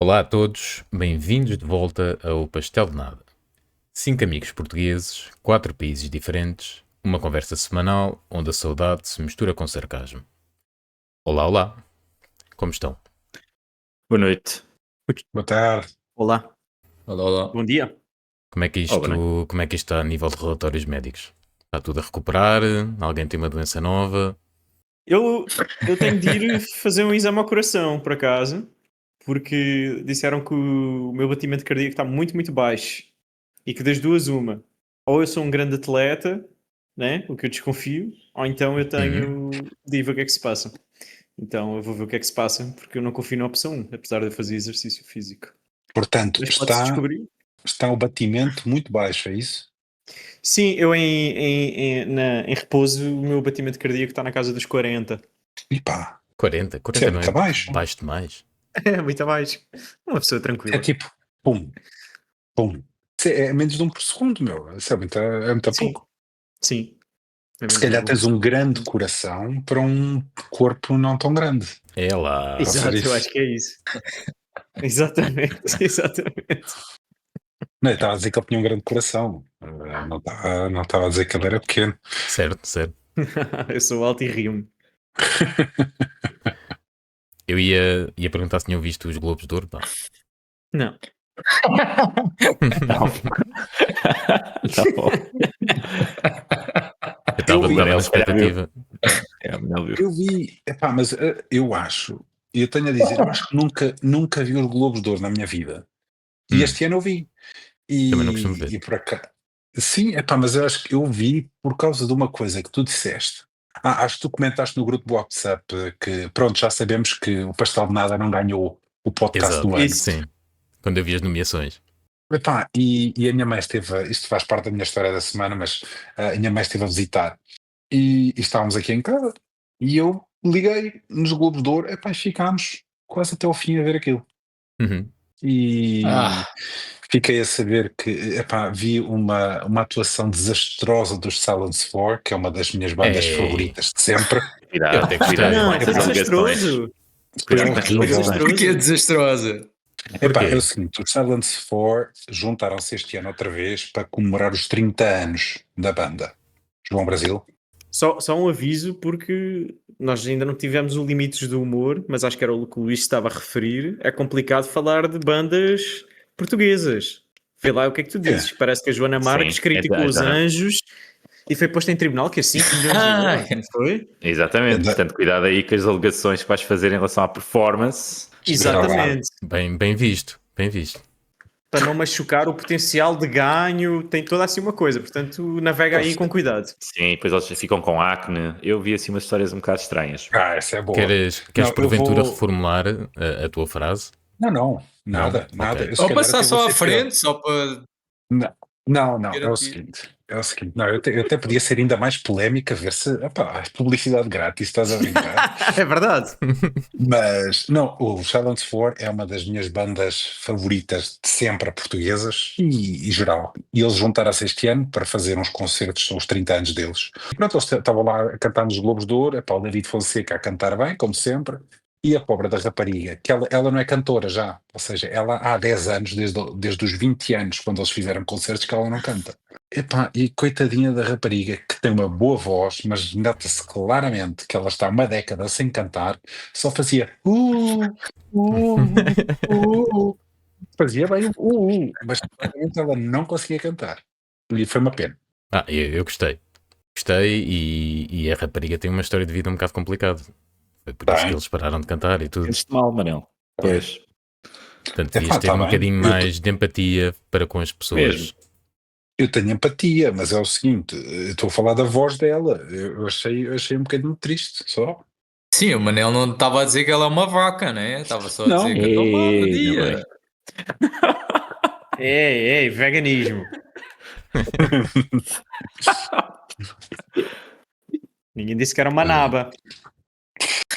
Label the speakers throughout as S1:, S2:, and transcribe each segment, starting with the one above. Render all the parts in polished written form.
S1: Olá a todos, bem-vindos de volta ao Pastel de Nada. 5 amigos portugueses, 4 países diferentes, uma conversa semanal onde a saudade se mistura com sarcasmo. Olá, olá, como estão?
S2: Boa noite.
S3: Boa tarde.
S2: Olá.
S4: Olá, olá.
S2: Bom dia.
S1: Como é que
S2: Oh, boa
S1: como é que isto está a nível de relatórios médicos? Está tudo a recuperar? Alguém tem uma doença nova?
S2: Eu tenho de ir fazer um exame ao coração, por acaso, porque disseram que o meu batimento cardíaco está muito, muito baixo. E que das duas, uma. Ou eu sou um grande atleta, né? O que eu desconfio, ou então eu tenho de ir ver o que é que se passa. Então eu vou ver o que é que se passa, porque eu não confio na opção 1, apesar de eu fazer exercício físico.
S3: Portanto,
S2: Mas pode-se
S3: está,
S2: descobrir.
S3: está o batimento muito baixo, é isso?
S2: Sim, eu em repouso, o meu batimento cardíaco está na casa dos 40.
S3: E pá,
S1: 40?
S3: isso
S1: 40
S3: é
S1: não
S3: muito
S1: é
S3: baixo.
S1: baixo demais?
S2: É muito abaixo. Uma pessoa
S3: É
S2: tranquila.
S3: tipo, pum, pum. Isso é menos de 1 por segundo, meu. Isso é muito
S2: Sim,
S3: pouco.
S2: sim. É
S3: Se
S2: menos
S3: calhar
S2: um
S3: tens um grande coração para um corpo não tão grande.
S1: É lá.
S3: Pode ser
S2: Exato, eu
S3: isso.
S2: acho que é isso. Exatamente, exatamente.
S3: Não, eu estava a dizer que ele tinha um grande coração. Não estava a dizer que ele era pequeno.
S1: Certo, certo.
S2: Eu sou alto e rio-me.
S1: Eu ia perguntar se tinham visto os Globos de Ouro, pá.
S2: Não.
S4: Não. Não.
S1: Eu estava na
S4: mas se calhar
S1: expectativa.
S4: É, Manel viu.
S3: Eu vi, epá, mas eu acho, e eu tenho a dizer, eu acho que nunca vi os Globos de Ouro na minha vida. E
S1: Hum.
S3: este ano eu vi.
S1: Também não costumo ver.
S3: E por acaso. Sim, epá, mas eu acho que eu vi por causa de uma coisa que tu disseste. Acho que tu comentaste no grupo do WhatsApp que, pronto, já sabemos que o Pastel de Nada não ganhou o podcast
S1: Exato,
S3: do ano.
S2: Isso.
S1: sim. Quando eu vi as nomeações.
S3: Epá, e a minha mãe esteve, isto faz parte da minha história da semana, mas a minha mãe esteve a visitar e estávamos aqui em casa e eu liguei nos Globos de Ouro, epá, e ficámos quase até ao fim a ver aquilo.
S1: Uhum.
S3: E fiquei a saber que, epá, vi uma atuação desastrosa dos Silence 4, que é uma das minhas bandas
S1: Ei.
S3: favoritas de sempre.
S1: Eu
S4: Cuidado,
S1: até gostei.
S4: cuidado
S2: Não,
S4: com
S2: foi
S4: essas alegações.
S2: desastroso.
S3: Foi
S4: Cuidado com essas
S2: Foi
S3: horrível.
S4: alegações.
S2: desastroso.
S5: Que é desastrosa.
S3: Epá,
S1: Porquê?
S3: é o seguinte, os Silence 4 juntaram-se este ano outra vez para comemorar os 30 anos da banda. João Brasil?
S2: Só um aviso, porque nós ainda não tivemos o Limites do Humor, mas acho que era o que o Luís estava a referir. É complicado falar de bandas portuguesas. Vê lá o que é que tu dizes. Que parece que a Joana Marques
S4: Sim,
S2: criticou os
S4: já não.
S2: Anjos e foi posta em tribunal que é 5 milhões de euros, não foi?
S4: Exatamente.
S3: Da-
S4: Portanto, cuidado aí com as alegações que vais fazer em relação à performance.
S2: Exatamente.
S1: Bem visto, bem visto.
S2: Para não machucar o potencial de ganho, tem toda assim uma coisa. Portanto, navega aí com cuidado.
S4: Sim, depois eles ficam com acne. Eu vi assim umas histórias um bocado estranhas.
S3: Essa é boa.
S1: Queres
S3: Não, eu
S1: porventura
S3: vou-
S1: reformular a tua frase?
S3: Não, nada.
S1: Não? Ok.
S3: Eu, se
S5: Ou
S3: calhar,
S5: passar
S3: até vou
S5: só à
S3: ser pior.
S5: frente, só para
S3: Não, é o
S5: garantir.
S3: seguinte. É o seguinte, não, eu até podia ser ainda mais polémica, ver se, epá, publicidade grátis, estás a brincar.
S2: É verdade.
S3: Mas, não, o Silence 4 é uma das minhas bandas favoritas de sempre, portuguesas e geral. E eles juntaram-se este ano para fazer uns concertos, são os 30 anos deles. E pronto, eles estavam lá a cantar nos Globos de Ouro, epá, o David Fonseca a cantar bem, como sempre, e a pobre da rapariga, que ela não é cantora já, ou seja, ela há 10 anos, desde os 20 anos, quando eles fizeram concertos, que ela não canta. Epá, e coitadinha da rapariga, que tem uma boa voz, mas nota-se claramente que ela está há uma década sem cantar, só fazia fazia bem mas claramente ela não conseguia cantar. E foi uma pena.
S1: Eu gostei. Gostei e a rapariga tem uma história de vida um bocado complicada. Foi por isso que
S3: Bem,
S1: eles pararam de cantar e tudo.
S4: Sentes-te mal, Manel. Pois.
S1: Portanto,
S3: epá,
S1: devias ter
S3: tá
S1: um
S3: bem.
S1: bocadinho mais de empatia para com as pessoas.
S4: Mesmo.
S3: Eu tenho empatia, mas é o seguinte, eu estou a falar da voz dela. Eu achei um bocadinho triste, só.
S5: Sim, o Manel não estava a dizer que ela é uma vaca, né? Estava só a
S3: Não.
S5: dizer que então lá,
S4: Ei,
S5: vadia.
S4: bem.
S2: Ei, veganismo. Ninguém disse que era uma naba.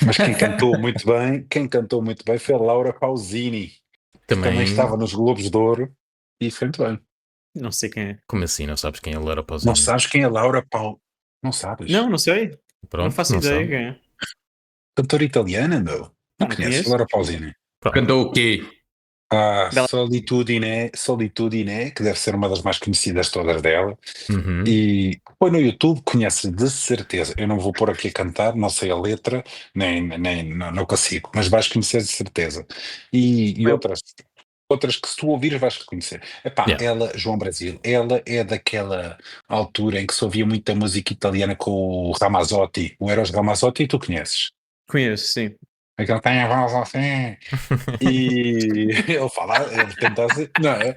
S3: Mas quem cantou muito bem foi a Laura Pausini, que também estava nos Globos de Ouro e foi muito bem.
S2: Não sei quem é.
S1: Como assim? Não sabes quem é Laura Pausini?
S3: Não sabes quem é Laura Pausini? Não sabes?
S2: Não sei.
S1: Pronto,
S2: não faço ideia
S1: sabe.
S2: quem é.
S3: Cantora italiana, meu. Não
S2: Não
S3: conheces
S2: conheço.
S3: Laura Pausini?
S1: Pronto.
S5: Cantou o quê?
S2: Dela-
S3: Solitudine, que deve ser uma das mais conhecidas todas dela.
S1: Uhum.
S3: E põe no YouTube, conhece de certeza. Eu não vou pôr aqui a cantar, não sei a letra, não consigo, mas vais conhecer de certeza. E
S2: Eu-
S3: outras que se tu ouvires vais reconhecer. Epá,
S1: Yeah.
S3: ela, João Brasil, ela é daquela altura em que se ouvia muita música italiana com o Ramazzotti, o Eros Ramazzotti, tu conheces.
S2: Conheço, sim.
S3: Aquele tem a voz assim. E ele tenta assim, não é?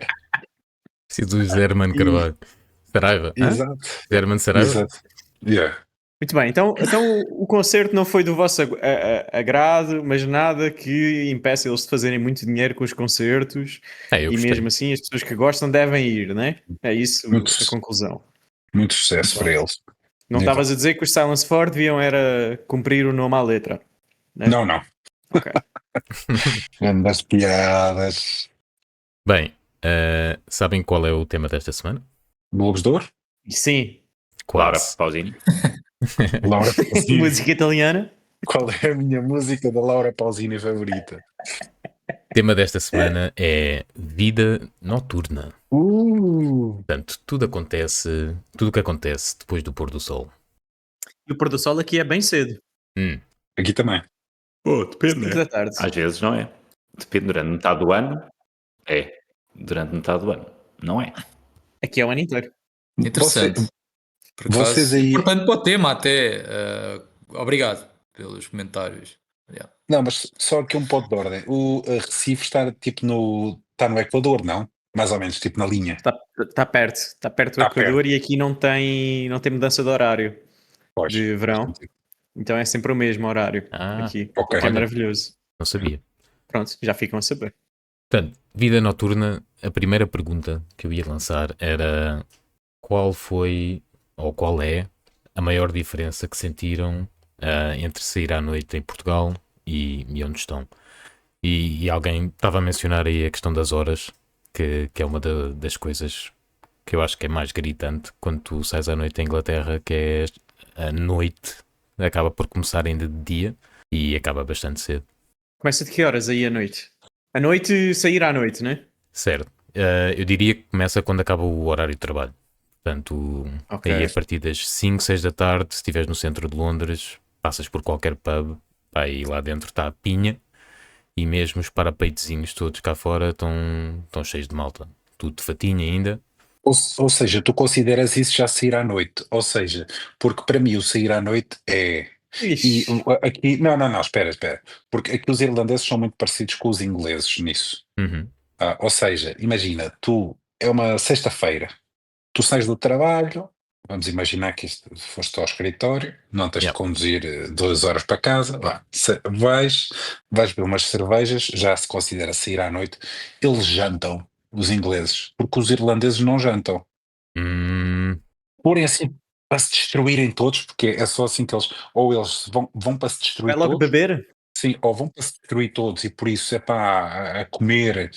S1: Preciso do Zerman
S3: E,
S1: Carvalho. Saraiva. Hã?
S3: exato,
S1: Zerman Saraiva?
S3: exato. Yeah.
S2: Muito bem, então o concerto não foi do vosso agrado, mas nada que impeça eles de fazerem muito dinheiro com os concertos
S1: Eu
S2: e
S1: gostei.
S2: mesmo assim as pessoas que gostam devem ir, né? É isso
S3: Muito,
S2: a conclusão.
S3: muito sucesso para eles.
S2: Não
S3: Então,
S2: estavas a dizer que os Silence 4 deviam era cumprir o nome à letra, né?
S3: não, não.
S2: Ok.
S3: Grandes piadas.
S1: Bem, sabem qual é o tema desta semana?
S3: Globos de Ouro?
S2: E sim,
S4: Laura
S1: Quase.
S4: Pausini.
S3: Laura Pausini.
S2: música italiana.
S3: Qual é a minha música da Laura Pausini favorita?
S1: O tema desta semana é vida noturna. Portanto, tudo o que acontece depois do pôr do sol.
S2: E o pôr do sol aqui é bem cedo.
S3: Aqui também.
S4: Depende,
S2: 5 da tarde.
S4: Às vezes não é. Depende, durante metade do ano. É. Durante metade do ano. Não é.
S2: Aqui é o ano inteiro.
S5: Interessante. Por
S3: vocês
S5: acaso,
S3: aí-
S5: importante para o tema até. Obrigado pelos comentários. Yeah.
S3: Não, mas só aqui um ponto de ordem. O Recife está tipo está no Equador, não? Mais ou menos, tipo na linha.
S2: Está perto do
S3: Está
S2: Equador e aqui não tem mudança de horário
S3: Pois.
S2: de verão. Então é sempre o mesmo horário aqui.
S3: ok.
S2: Que é
S1: Olha.
S2: maravilhoso.
S1: Não sabia.
S2: Pronto, já ficam a saber.
S1: Portanto, vida noturna, a primeira pergunta que eu ia lançar era qual foi ou qual é a maior diferença que sentiram entre sair à noite em Portugal e onde estão. E alguém estava a mencionar aí a questão das horas, que é uma das coisas que eu acho que é mais gritante quando tu sais à noite em Inglaterra, que é a noite, acaba por começar ainda de dia e acaba bastante cedo.
S2: Começa de que horas aí à noite? À noite, sair à noite, né?
S1: Certo. Eu diria que começa quando acaba o horário de trabalho. Portanto,
S2: Ok.
S1: aí a partir das 5, 6 da tarde, se estiveres no centro de Londres, passas por qualquer pub, aí lá dentro está a pinha, e mesmo os parapeitozinhos todos cá fora estão cheios de malta. Tudo de fatinha ainda.
S3: Ou seja, tu consideras isso já sair à noite. Ou seja, porque para mim o sair à noite é. E
S2: Ixi,
S3: aqui. Não, espera. Porque aqui os irlandeses são muito parecidos com os ingleses nisso.
S1: Uhum.
S3: Ou seja, imagina, é uma sexta-feira, tu sais do trabalho, vamos imaginar que foste ao escritório, não tens de
S1: Yeah.
S3: conduzir 2 horas para casa, vais beber umas cervejas, já se considera sair à noite. Eles jantam, os ingleses, porque os irlandeses não jantam. Porém, assim, para se destruírem todos, porque é só assim que ou eles vão para se destruir
S2: vai logo
S3: todos.
S2: beber?
S3: Sim, ou vão para se destruir todos e por isso é para comer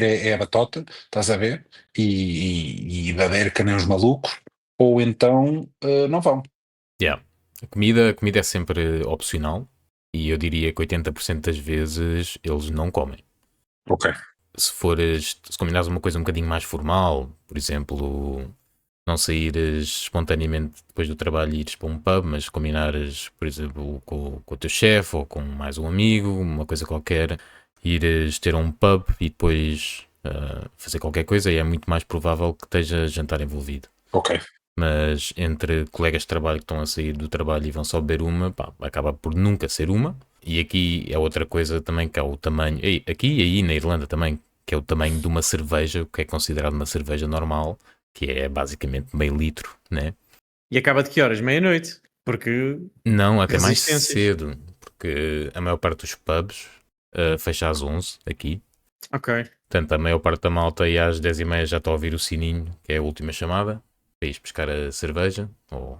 S3: é a batota, estás a ver? E beber que nem uns malucos, ou então não vão.
S1: Yeah. A comida é sempre opcional e eu diria que 80% das vezes eles não comem.
S3: Ok.
S1: Se combinares uma coisa um bocadinho mais formal, por exemplo, não saíres espontaneamente depois do trabalho e ires para um pub, mas combinares, por exemplo, com o teu chefe ou com mais um amigo, uma coisa qualquer, ires ter um pub e depois fazer qualquer coisa, e é muito mais provável que esteja jantar envolvido.
S3: Ok.
S1: Mas entre colegas de trabalho que estão a sair do trabalho e vão só beber uma, acaba por nunca ser uma. E aqui é outra coisa também, que é o tamanho, aqui e aí na Irlanda também, que é o tamanho de uma cerveja, o que é considerado uma cerveja normal, que é basicamente meio litro, né?
S2: E acaba de que horas? Meia-noite. Porque
S1: Não, até mais
S2: Resistências.
S1: cedo, porque a maior parte dos pubs fecha às 11 aqui.
S2: Ok.
S1: Portanto, a maior parte da malta aí às 10h30 já está a ouvir o sininho, que é a última chamada, para ires buscar a cerveja, ou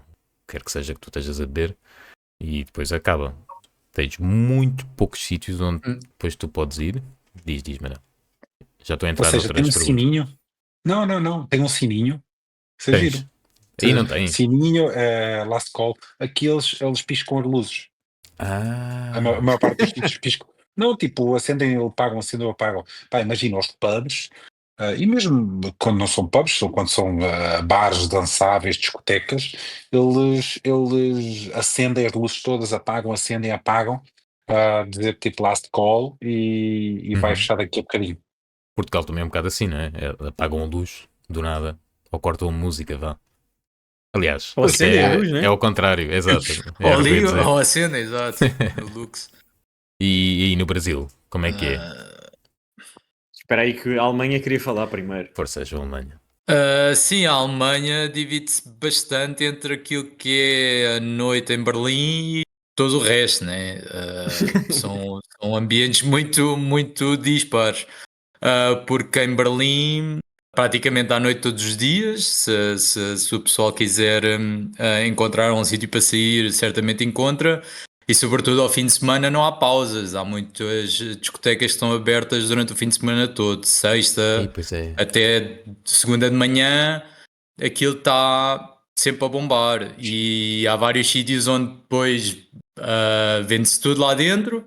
S1: quer que seja que tu estejas a beber, e depois acaba. Tens muito poucos sítios onde depois tu podes ir. Diz, Manel. Já estou a
S3: Ou
S1: entrar
S3: seja, tem
S1: noutras
S3: um
S1: perguntas.
S3: sininho. Não, tem um sininho. Isso é
S1: Tens.
S3: giro.
S1: Aí não tem.
S3: Sininho, last call. Aqui eles piscam as luzes. A maior parte dos sítios piscam. Não, tipo, acendem ou apagam. Pá, imagina os pubs, e mesmo quando não são pubs, quando são bares dançáveis, discotecas, eles acendem as luzes todas, apagam, acendem, apagam, para dizer tipo last call e vai
S1: Uhum.
S3: fechar daqui a bocadinho.
S1: Portugal também é um bocado assim, não é? Apagam a luz do nada ou cortam a música, vá. Aliás,
S2: Ou
S1: acho que
S2: acendem a luz,
S1: é
S2: né?
S1: ao contrário, exato.
S5: Ou
S1: Era o que eu ia
S5: liga,
S1: dizer.
S5: ou acena, exato. No Lux.
S1: E aí no Brasil, como é que é?
S5: Ah,
S2: Espera aí que a Alemanha queria falar primeiro.
S1: Força, João Alemanha.
S5: sim, a Alemanha divide-se bastante entre aquilo que é a noite em Berlim e todo o resto, né? São ambientes muito, muito dispares. Porque em Berlim, praticamente à noite todos os dias, se o pessoal quiser encontrar um sítio para sair, certamente encontra. E sobretudo ao fim de semana não há pausas, há muitas discotecas que estão abertas durante o fim de semana todo,
S1: E
S5: sexta
S1: pois é.
S5: até segunda de manhã, aquilo está sempre a bombar. E há vários sítios onde depois vende-se tudo lá dentro.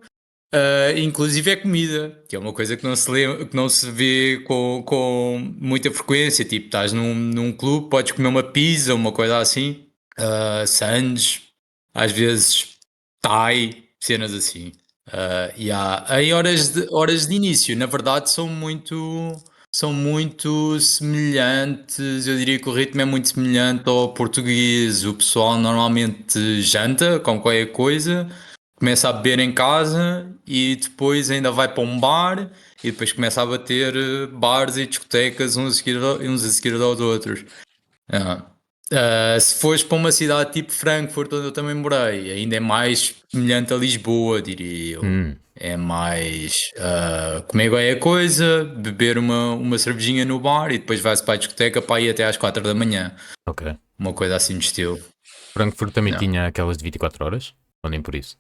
S5: Inclusive é comida, que é uma coisa que não se, que não se vê com muita frequência. Tipo, estás num clube, podes comer uma pizza, uma coisa assim, sandes, às vezes Thai, cenas assim. Em horas de início, na verdade, são muito semelhantes. Eu diria que o ritmo é muito semelhante ao português. O pessoal normalmente janta com qualquer coisa, começa a beber em casa e depois ainda vai para um bar e depois começa a bater bares e discotecas uns a seguir aos outros. Ah. Se fores para uma cidade tipo Frankfurt, onde eu também morei, ainda é mais semelhante a Lisboa, diria eu.
S1: Hum,
S5: É mais comer qualquer coisa, beber uma cervejinha no bar e depois vai-se para a discoteca para ir até às 4 da manhã.
S1: ok.
S5: Uma coisa assim de estilo.
S1: Frankfurt também
S5: Não.
S1: tinha aquelas de 24 horas? Ou nem por isso?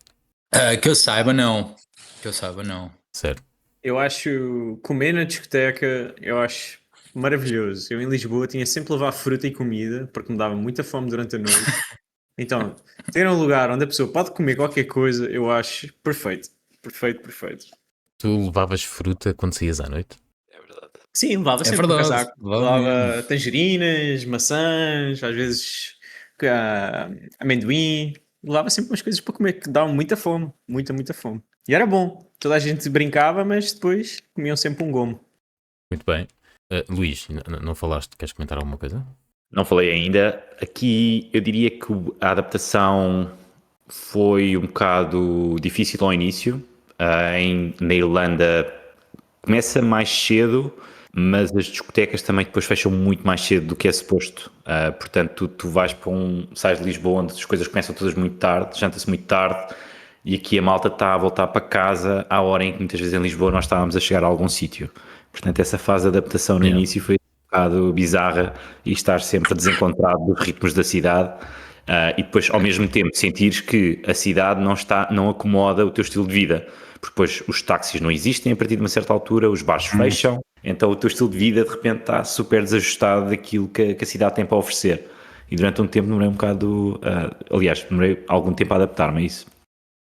S5: Que eu saiba, não. Que eu saiba, não.
S1: Certo.
S2: Eu acho comer na discoteca, eu acho maravilhoso. Eu em Lisboa tinha sempre de levar fruta e comida, porque me dava muita fome durante a noite. Então, ter um lugar onde a pessoa pode comer qualquer coisa, eu acho perfeito. Perfeito, perfeito.
S1: Tu levavas fruta quando saías à noite?
S4: É verdade.
S2: Sim, levava
S5: É
S2: sempre no
S5: verdade.
S2: casaco.
S5: Lá mesmo.
S2: Levava tangerinas, maçãs, às vezes ah, amendoim. Levava sempre umas coisas para comer que davam muita fome. Muita, muita fome. E era bom. Toda a gente brincava, mas depois comiam sempre um gomo.
S1: Muito bem. Luís, não falaste? Queres comentar alguma coisa?
S4: Não falei ainda. Aqui eu diria que a adaptação foi um bocado difícil ao início. Na Irlanda começa mais cedo, mas as discotecas também depois fecham muito mais cedo do que é suposto. Portanto, tu vais para sais de Lisboa onde as coisas começam todas muito tarde, janta-se muito tarde, e aqui a malta está a voltar para casa à hora em que muitas vezes em Lisboa nós estávamos a chegar a algum sítio. Portanto, essa fase de adaptação no
S1: Yeah.
S4: início foi um bocado bizarra e estar sempre desencontrado dos ritmos da cidade. E depois, ao mesmo tempo, sentires que a cidade não acomoda o teu estilo de vida, porque depois os táxis não existem a partir de uma certa altura, os bares fecham, então o teu estilo de vida de repente está super desajustado daquilo que a cidade tem para oferecer. E durante um tempo demorei um bocado, aliás, demorei algum tempo a adaptar-me a isso.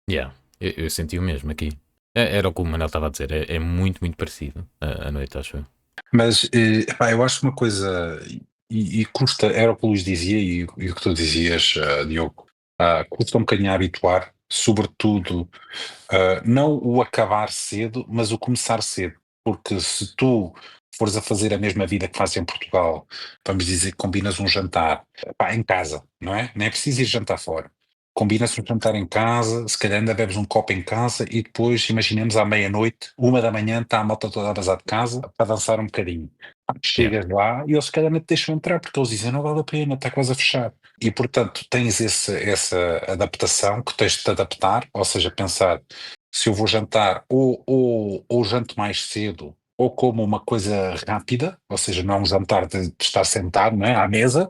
S1: Yeah. Eu senti o mesmo aqui. Era o que o Manuel estava a dizer. É muito, muito parecido à noite, acho eu.
S3: Mas epá, eu acho uma coisa, e custa, era o que o Luís dizia e o que tu dizias, Diogo, custa um bocadinho a habituar, sobretudo, não o acabar cedo, mas o começar cedo, porque se tu fores a fazer a mesma vida que fazes em Portugal, vamos dizer que combinas um jantar, epá, em casa, não é? Nem é preciso ir jantar fora. Combinas um jantar em casa, se calhar ainda bebes um copo em casa e depois, imaginemos à meia-noite, 1 da manhã, está a malta toda a bazar de casa para dançar um bocadinho.
S1: Yeah.
S3: Chegas lá e eles se calhar não te deixam entrar porque eles dizem não vale a pena, está quase a fechar. E portanto tens essa adaptação que tens de te adaptar, ou seja, pensar se eu vou jantar ou janto mais cedo ou como uma coisa rápida, ou seja, não um jantar de estar sentado, não é, à mesa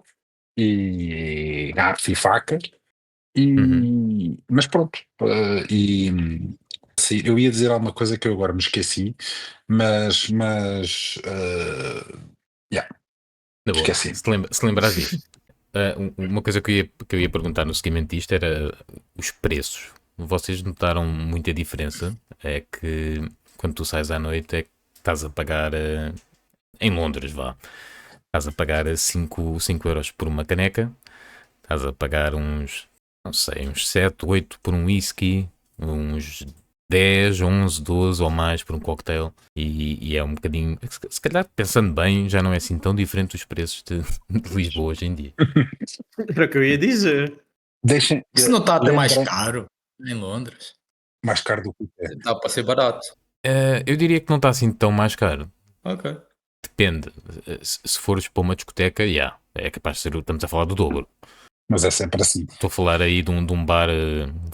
S3: e garfo e faca.
S1: Uhum.
S3: Mas pronto, sim, eu ia dizer alguma coisa que eu agora me esqueci, mas yeah,
S1: Na boa.
S3: esqueci.
S1: Se lembrares disto. Uma coisa que eu ia perguntar no seguimento disto era os preços. vocês notaram muita diferença. É que quando tu sais à noite é que estás a pagar, em Londres, vá, estás a pagar 5 euros por uma caneca, estás a pagar uns, não sei, uns 7, 8 por um whisky, uns 10, 11, 12 ou mais por um cocktail, e é um bocadinho, se calhar pensando bem, já não é assim tão diferente dos preços de Lisboa hoje em dia.
S2: Era o que eu ia dizer.
S3: Deixem,
S5: Se não está até mais
S3: lembrem-
S5: caro em Londres,
S3: mais caro do que é.
S5: está para ser barato.
S1: Eu diria que não está assim tão mais caro.
S5: Ok.
S1: Depende. Se fores para uma discoteca, é capaz de ser, estamos a falar do dobro.
S3: Mas é sempre assim.
S1: Estou a falar aí de um bar,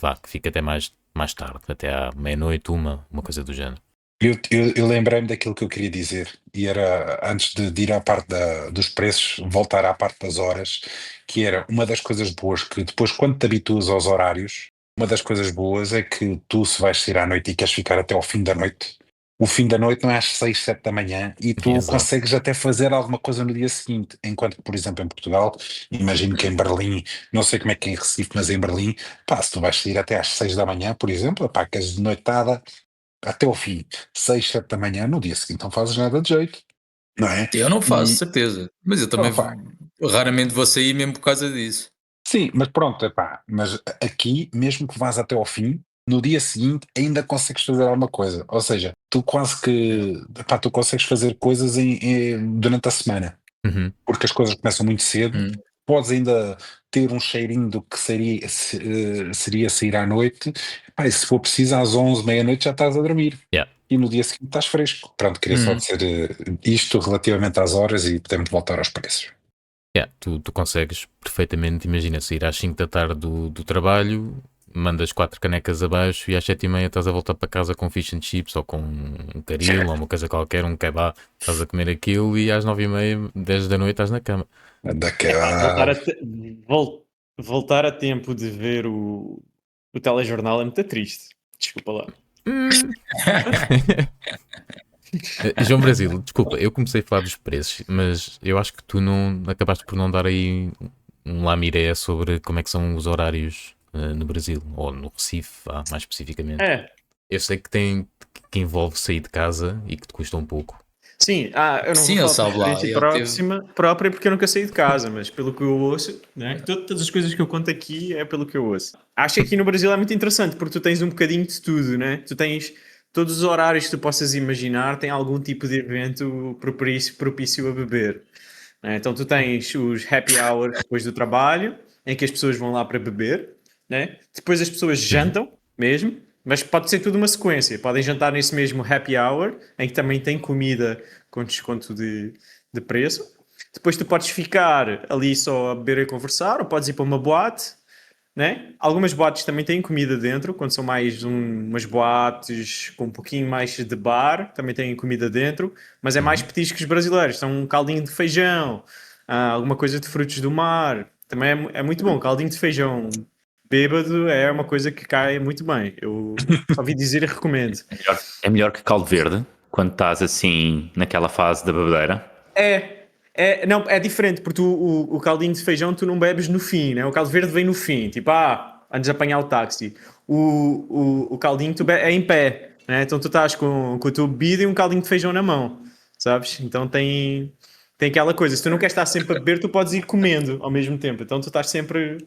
S1: vá, que fica até mais tarde, até à meia-noite, uma coisa do género.
S3: Eu lembrei-me daquilo que eu queria dizer, e era antes de ir à parte dos preços, voltar à parte das horas, que era uma das coisas boas que depois, quando te habituas aos horários, uma das coisas boas é que tu, se vais sair à noite e queres ficar até ao fim da noite, o fim da noite não é às 6, 7 da manhã e tu
S1: Exato.
S3: consegues até fazer alguma coisa no dia seguinte, enquanto que, por exemplo, em Portugal, imagino que em Berlim, não sei como é que é em Recife, mas em Berlim, pá, se tu vais sair até às 6 da manhã, por exemplo, pá, que és de noitada até ao fim, 6, 7 da manhã, no dia seguinte não fazes nada de jeito, não é?
S5: Eu não faço,
S3: E,
S5: certeza. Mas eu também
S3: opa,
S5: raramente vou sair mesmo por causa disso.
S3: sim, mas pronto, epá, mas aqui, mesmo que vás até ao fim, no dia seguinte ainda consegues fazer alguma coisa. Ou seja, tu quase que, epá, tu consegues fazer coisas durante a semana,
S1: Uhum.
S3: porque as coisas começam muito cedo,
S5: Hum.
S3: podes ainda ter um cheirinho do que seria sair à noite, epá, e se for preciso às 11, meia-noite já estás a dormir.
S1: Yeah.
S3: E no dia seguinte estás fresco. Pronto, queria só dizer isto relativamente às horas e podemos voltar aos preços.
S1: Tu consegues perfeitamente, imagina, sair às 5 da tarde do trabalho, mandas 4 canecas abaixo e às 7h30 estás a voltar para casa com fish and chips ou com um caril ou uma coisa qualquer, um kebab, estás a comer aquilo e às 9h30, 10 da noite estás na cama.
S3: Daquela...
S2: Voltar a tempo de ver o telejornal é muito triste. Desculpa lá.
S1: João Brasil, desculpa, eu comecei a falar dos preços, mas eu acho que tu não acabaste por não dar aí um lamiré sobre como é que são os horários no Brasil, ou no Recife, mais especificamente.
S2: É,
S1: Eu sei que envolve sair de casa e que te custa um pouco.
S2: sim, eu não
S5: Sim,
S2: vou
S5: ele
S2: falar
S5: sabe
S2: por
S5: lá,
S2: experiência própria porque eu nunca saí de casa, mas pelo que eu ouço, né? Todas as coisas que eu conto aqui é pelo que eu ouço. Acho que aqui no Brasil é muito interessante porque tu tens um bocadinho de tudo, né? Tu tens todos os horários que tu possas imaginar, tem algum tipo de evento propício a beber, né? Então tu tens os happy hours depois do trabalho, em que as pessoas vão lá para beber, né? Depois as pessoas jantam mesmo, mas pode ser tudo uma sequência. Podem jantar nesse mesmo happy hour, em que também tem comida com desconto de preço. Depois tu podes ficar ali só a beber e conversar, ou podes ir para uma boate, né? Algumas boates também têm comida dentro, quando são mais umas boates com um pouquinho mais de bar, também têm comida dentro, mas é mais petiscos brasileiros, são um caldinho de feijão, alguma coisa de frutos do mar, também é muito bom, caldinho de feijão bêbado é uma coisa que cai muito bem, eu só ouvi dizer e recomendo.
S4: É melhor que caldo verde, quando estás assim naquela fase da bebedeira.
S2: Não, é diferente, porque o caldinho de feijão tu não bebes no fim, né? O caldo verde vem no fim, tipo, antes de apanhar o táxi. O caldinho é em pé, né? Então tu estás com a tua bebida e um caldinho de feijão na mão, sabes? Então tem aquela coisa, se tu não queres estar sempre a beber, tu podes ir comendo ao mesmo tempo. Então tu estás sempre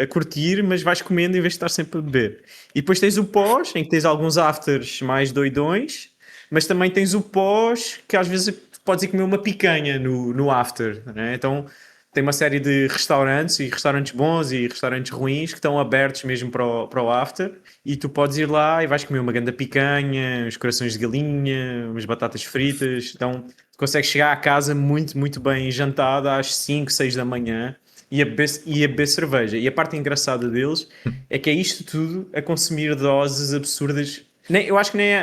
S2: a curtir, mas vais comendo em vez de estar sempre a beber. E depois tens o pós, em que tens alguns afters mais doidões, mas também tens o pós, que às vezes podes ir comer uma picanha no after, né? Então tem uma série de restaurantes, e restaurantes bons e restaurantes ruins, que estão abertos mesmo para o after, e tu podes ir lá e vais comer uma grande picanha, uns corações de galinha, umas batatas fritas, então tu consegues chegar à casa muito, muito bem jantado às 5, 6 da manhã, e a beber cerveja. E a parte engraçada deles é que é isto tudo a consumir doses absurdas. Eu acho que nem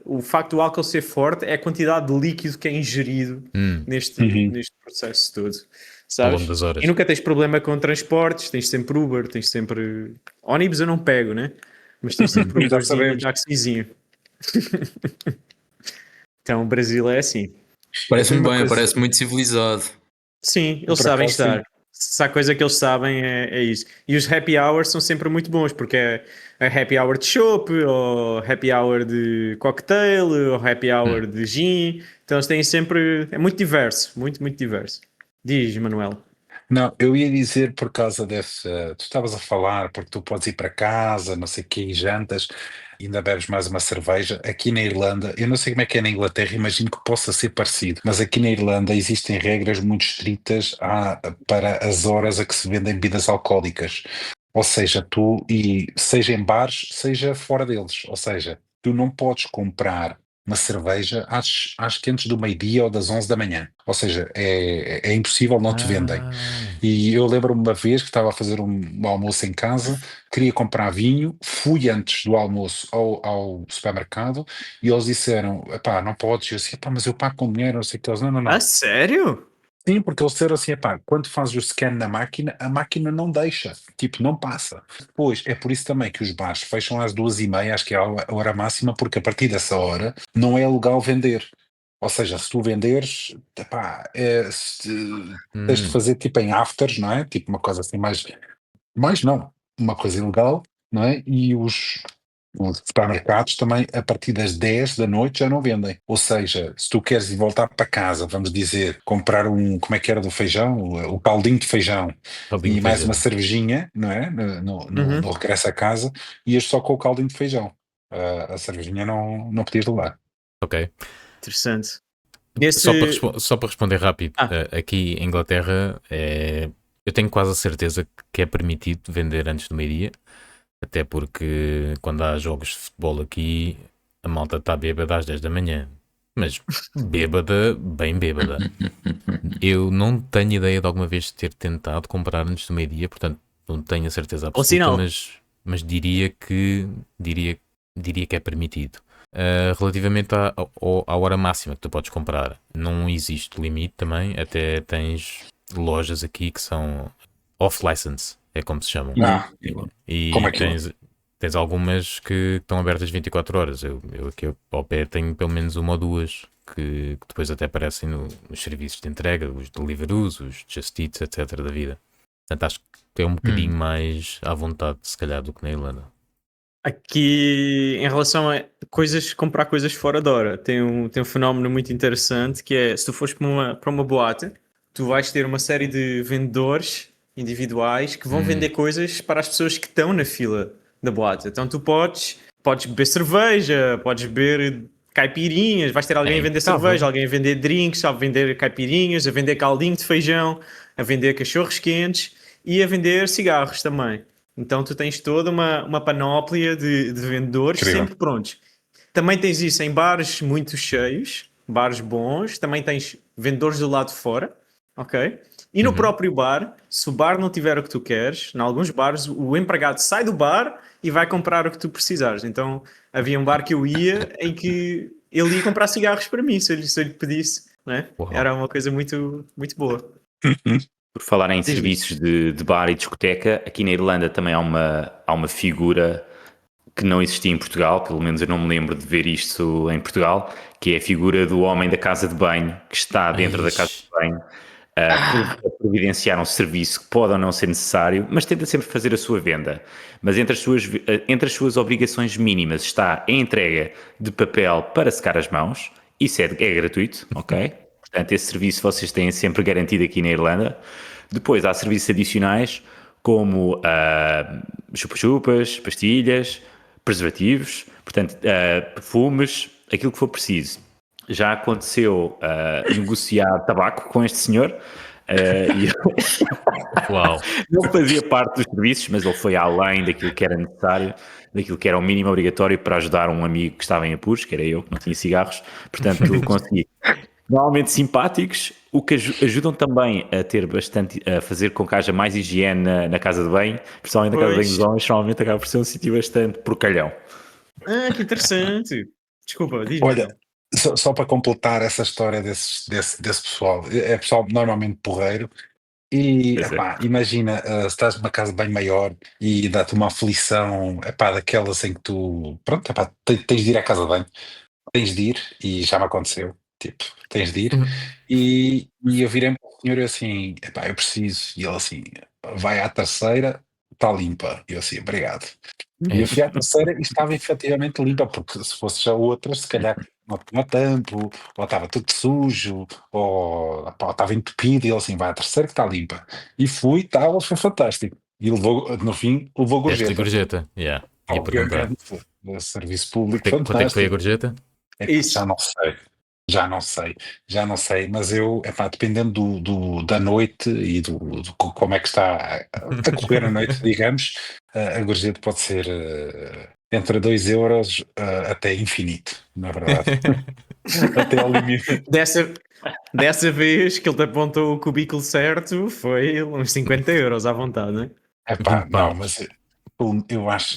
S2: o facto do álcool ser forte é a quantidade de líquido que é ingerido neste processo todo,
S1: Ao longo
S2: sabes?
S1: das horas.
S2: E nunca tens problema com transportes, tens sempre Uber, tens sempre... Ônibus eu não pego, né? Mas tens sempre
S3: Já
S2: Uberzinho e
S3: sabemos.
S2: taxizinho. Então o Brasil é assim.
S5: Parece-me
S3: Uma
S5: bem,
S3: coisa-
S5: parece muito civilizado.
S2: Sim, eles
S3: Por
S2: sabem
S3: acaso, sim.
S2: estar. Se há coisa que eles sabem é isso. E os happy hours são sempre muito bons, porque é happy hour de chopp, ou happy hour de cocktail, ou happy hour de gin. Então eles têm sempre. É muito diverso, muito, muito diverso. Diz, Manuel.
S3: Não, eu ia dizer por causa desse. Tu estavas a falar porque tu podes ir para casa, não sei o quê, e jantas, e ainda bebes mais uma cerveja. Aqui na Irlanda, eu não sei como é que é na Inglaterra, imagino que possa ser parecido, mas aqui na Irlanda existem regras muito estritas para as horas a que se vendem bebidas alcoólicas. Ou seja, seja em bares, seja fora deles. Ou seja, tu não podes comprar uma cerveja acho que antes do meio-dia ou das 11 da manhã. Ou seja, é impossível, não te vendem. E eu lembro-me uma vez que estava a fazer um almoço em casa, queria comprar vinho, fui antes do almoço ao supermercado e eles disseram, epá, não podes. Eu disse, epá, mas eu pago com dinheiro, não sei o que. Eles, não, não, não.
S2: Ah, sério?
S3: Sim, porque eles disseram assim, epá, quando fazes o scan na máquina, a máquina não deixa, tipo, não passa. Depois, é por isso também que os bares fecham às 2h30, acho que é a hora máxima, porque a partir dessa hora não é legal vender. Ou seja, se tu venderes, epá, tens de fazer tipo em afters, não é? Tipo uma coisa assim mais não, uma coisa ilegal, não é? E os supermercados também, a partir das 10 da noite, já não vendem. Ou seja, se tu queres ir voltar para casa, vamos dizer, comprar como é que era do feijão? O caldinho de feijão
S1: Caldinho
S3: e
S1: de
S3: mais
S1: feijão.
S3: uma cervejinha, não é? No regresso a casa, ias só com o caldinho de feijão. A cervejinha não podias levar.
S1: Ok.
S2: Interessante.
S1: Só para responder rápido,
S2: Ah.
S1: aqui em Inglaterra eu tenho quase a certeza que é permitido vender antes do meio-dia, até porque quando há jogos de futebol aqui, a malta está bêbada às 10 da manhã. Mas bêbada, bem bêbada. Eu não tenho ideia de alguma vez ter tentado comprar antes do meio-dia, portanto não tenho a certeza absoluta,
S2: sinal.
S1: mas diria que é permitido. Relativamente à hora máxima que tu podes comprar, não existe limite também, até tens lojas aqui que são off-license, é como se chamam. E
S3: Como é que
S1: tens algumas que estão abertas 24 horas. Eu aqui ao pé tenho pelo menos uma ou duas que depois até aparecem nos serviços de entrega, os Deliveroo, os Just Eat, etc. da vida. Portanto, acho que é um bocadinho mais à vontade, se calhar, do que na Irlanda.
S2: Aqui, em relação a comprar coisas fora da hora, tem um fenómeno muito interessante que é, se tu fores para uma boate, tu vais ter uma série de vendedores individuais que vão vender coisas para as pessoas que estão na fila da boate. Então tu podes beber cerveja, podes beber caipirinhas, vais ter alguém a vender cerveja, alguém a vender drinks, a vender caipirinhas, a vender caldinho de feijão, a vender cachorros quentes e a vender cigarros também. Então tu tens toda uma panóplia de vendedores
S3: Incrível.
S2: sempre prontos. Também tens isso em bares muito cheios, bares bons, também tens vendedores do lado de fora, ok? E no próprio bar, se o bar não tiver o que tu queres, em alguns bares o empregado sai do bar e vai comprar o que tu precisares. Então havia um bar que eu ia em que ele ia comprar cigarros para mim, se eu lhe pedisse, né? Era uma coisa muito, muito boa.
S4: Por falar em
S2: Diz-me.
S4: serviços de bar e discoteca, aqui na Irlanda também há uma figura que não existia em Portugal, pelo menos eu não me lembro de ver isto em Portugal, que é a figura do homem da casa de banho, que está dentro da casa de banho a providenciar um serviço que pode ou não ser necessário, mas tenta sempre fazer a sua venda. Mas entre as suas obrigações mínimas está a entrega de papel para secar as mãos, isso é gratuito, ok? Portanto, esse serviço vocês têm sempre garantido aqui na Irlanda. Depois há serviços adicionais como chupa-chupas, pastilhas, preservativos, portanto, perfumes, aquilo que for preciso. Já aconteceu negociar tabaco com este senhor. E
S1: Uau!
S4: não fazia parte dos serviços, mas ele foi além daquilo que era necessário, daquilo que era o mínimo obrigatório para ajudar um amigo que estava em apuros, que era eu, que não tinha cigarros. Portanto, consegui. Normalmente simpáticos, o que ajudam também a ter a fazer com que haja mais higiene na casa de banho, principalmente na casa de banho dos homens, normalmente acaba por ser um sítio bastante porcalhão.
S2: Que interessante. Desculpa, diz-me.
S3: Olha, só para completar essa história desse pessoal, é pessoal normalmente porreiro. E
S4: Pois é.
S3: epá, imagina, se estás numa casa bem maior e dá-te uma aflição, epá, daquelas em que tu, pronto, epá, tens de ir à casa de banho, tens de ir, e já me aconteceu. tipo, tens de ir. E eu virei para o senhor e eu assim, epá, eu preciso. E ele assim, vai à terceira, está limpa. E eu assim, obrigado. E eu fui à terceira e estava efetivamente limpa, porque se fosse já outras, se calhar não tinha tampo, ou estava tudo sujo, ou pá, estava entupido, e ele assim, vai à terceira que está limpa. E fui, tal, foi fantástico. E levou, no fim, levou
S1: Deste-lhe
S3: gorjeta.
S1: gorjeta. Yeah. Ia perguntar.
S3: Obviamente, serviço público
S1: Quanto é que foi a
S3: fantástico.
S1: gorjeta?
S3: Epá,
S2: Isso.
S3: já não sei, mas eu, epá, dependendo da noite e como é que está a correr a noite, digamos, a gorjeta pode ser entre 2 euros até infinito, na verdade, até ao limite.
S2: Dessa vez que ele te apontou o cubículo certo, foi uns 50 euros à vontade, não é?
S3: Epá,
S1: 20
S3: não,
S1: paus.
S3: mas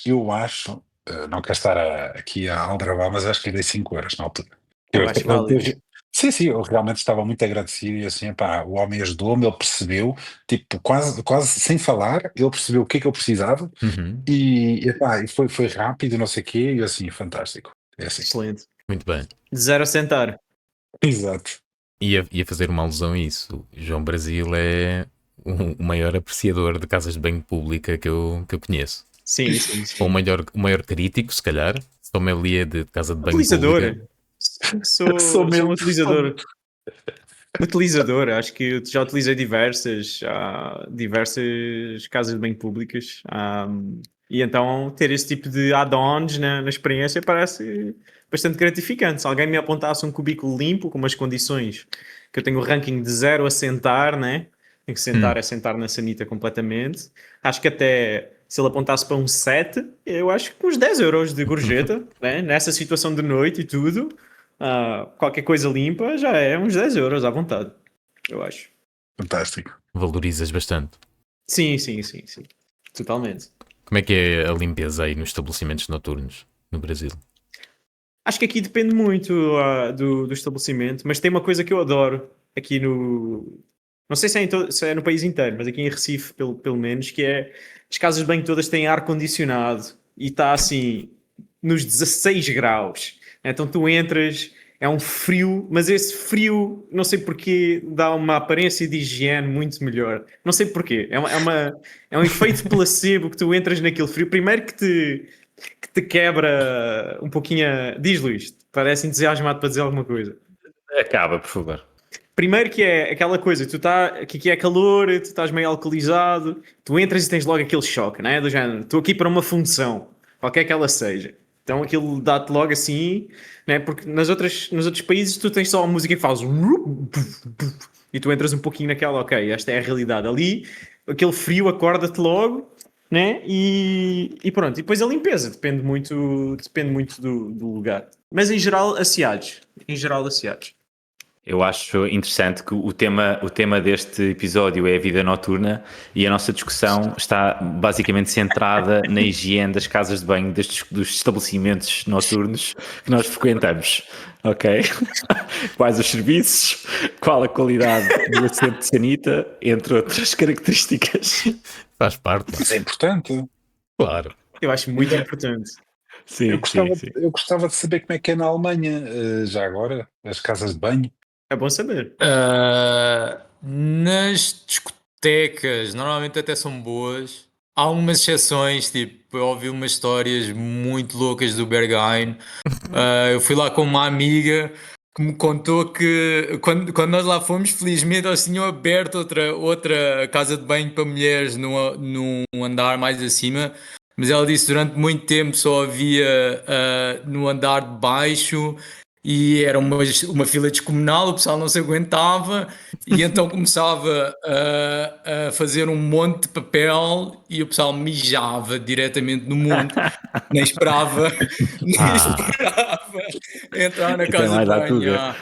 S3: eu acho, não quero estar aqui a aldrabar, mas acho que lhe dei 5 euros na altura.
S2: Eu acho válido.
S3: Sim, eu realmente estava muito agradecido e assim, epá, o homem ajudou-me, ele percebeu, tipo, quase sem falar, ele percebeu o que é que eu precisava
S1: Uhum.
S3: epá, e foi rápido, não sei o quê, e eu assim, fantástico. É assim.
S2: Excelente.
S1: Muito bem.
S2: De 0 a sentar.
S3: Exato.
S1: Ia fazer uma alusão a isso. O João Brasil é o maior apreciador de casas de banho pública que eu conheço.
S2: Sim, sim,
S1: Ou
S2: sim.
S1: o maior crítico, se calhar. Sommelier de casa de banho
S2: Utilizador.
S1: pública.
S2: Sou
S3: mesmo
S2: um utilizador. Utilizador, acho que eu já utilizei diversas casas de banho públicas. E então ter esse tipo de add-ons na experiência parece bastante gratificante. Se alguém me apontasse um cubículo limpo, com umas condições que eu tenho o ranking de 0 a sentar, né? Tem que sentar, é sentar na sanita completamente. Acho que até se ele apontasse para um 7, eu acho que uns 10 euros de gorjeta, né? Nessa situação de noite e tudo. Qualquer coisa limpa já é uns 10 euros à vontade, eu acho.
S3: Fantástico.
S1: Valorizas bastante.
S2: Sim. Totalmente.
S1: Como é que é a limpeza aí nos estabelecimentos noturnos no Brasil?
S2: Acho que aqui depende muito do estabelecimento, mas tem uma coisa que eu adoro aqui no. Não sei se é no país inteiro, mas aqui em Recife, pelo menos, que é as casas de banho todas têm ar-condicionado e está assim nos 16 graus. Então tu entras, é um frio, mas esse frio, não sei porquê, dá uma aparência de higiene muito melhor. Não sei porquê. É um efeito placebo que tu entras naquele frio. Primeiro que te quebra um pouquinho. Diz, Luís, parece entusiasmado para dizer alguma coisa.
S4: Acaba, por favor.
S2: Primeiro que é aquela coisa, que aqui é calor, tu estás meio alcoolizado, tu entras e tens logo aquele choque, né? Do género, estou aqui para uma função, qualquer que ela seja. Então aquilo dá-te logo assim, né? Porque nos outros países tu tens só a música que faz e tu entras um pouquinho naquela, ok, esta é a realidade. Ali, aquele frio acorda-te logo, né? E pronto. E depois a limpeza, depende muito do lugar. Mas em geral, asseados.
S4: Eu acho interessante que o tema deste episódio é a vida noturna e a nossa discussão está basicamente centrada na higiene das casas de banho dos estabelecimentos noturnos que nós frequentamos, ok? Quais os serviços, qual a qualidade do assento de sanita, entre outras características.
S1: Faz parte,
S3: Mas é importante.
S1: claro.
S2: Eu acho muito importante.
S4: Sim,
S3: Eu gostava de saber como é que é na Alemanha, já agora, as casas de banho.
S2: É bom saber.
S5: Nas discotecas, normalmente até são boas. Há algumas exceções, tipo, eu ouvi umas histórias muito loucas do Berghain. Eu fui lá com uma amiga que me contou que quando nós lá fomos, felizmente eles tinham aberto outra casa de banho para mulheres num andar mais acima. Mas ela disse que durante muito tempo só havia no andar de baixo e era uma fila descomunal, o pessoal não se aguentava e então começava a fazer um monte de papel e o pessoal mijava diretamente no monte, nem esperava entrar na
S4: Isto é
S5: casa de
S4: mais à
S5: banho.
S4: tuga.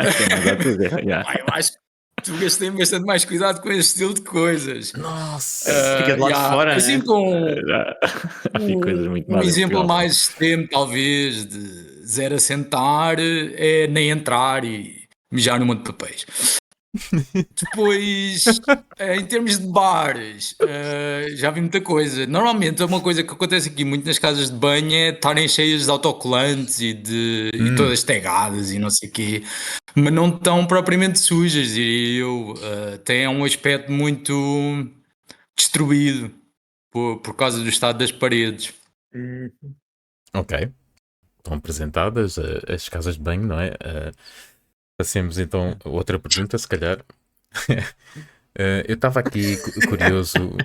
S4: Isto é mais à tuga, yeah.
S5: Eu acho que tu gastei bastante mais cuidado com esse estilo de coisas.
S1: Nossa!
S2: Fica de lado de fora,
S5: Assim
S2: né?
S5: com
S4: Já vi coisas muito
S5: um
S4: más em
S5: exemplo
S4: Portugal.
S5: mais extremo, talvez, de 0 a sentar, é nem entrar e mijar num monte de papéis. Depois, em termos de bares, já vi muita coisa. Normalmente é uma coisa que acontece aqui muito nas casas de banho é estarem cheias de autocolantes e todas tagadas e não sei o quê, mas não tão propriamente sujas, diria eu. Têm um aspecto muito destruído por causa do estado das paredes.
S1: Ok. Estão apresentadas as casas de banho, não é? Passemos então a outra pergunta, se calhar. Eu estava aqui curioso.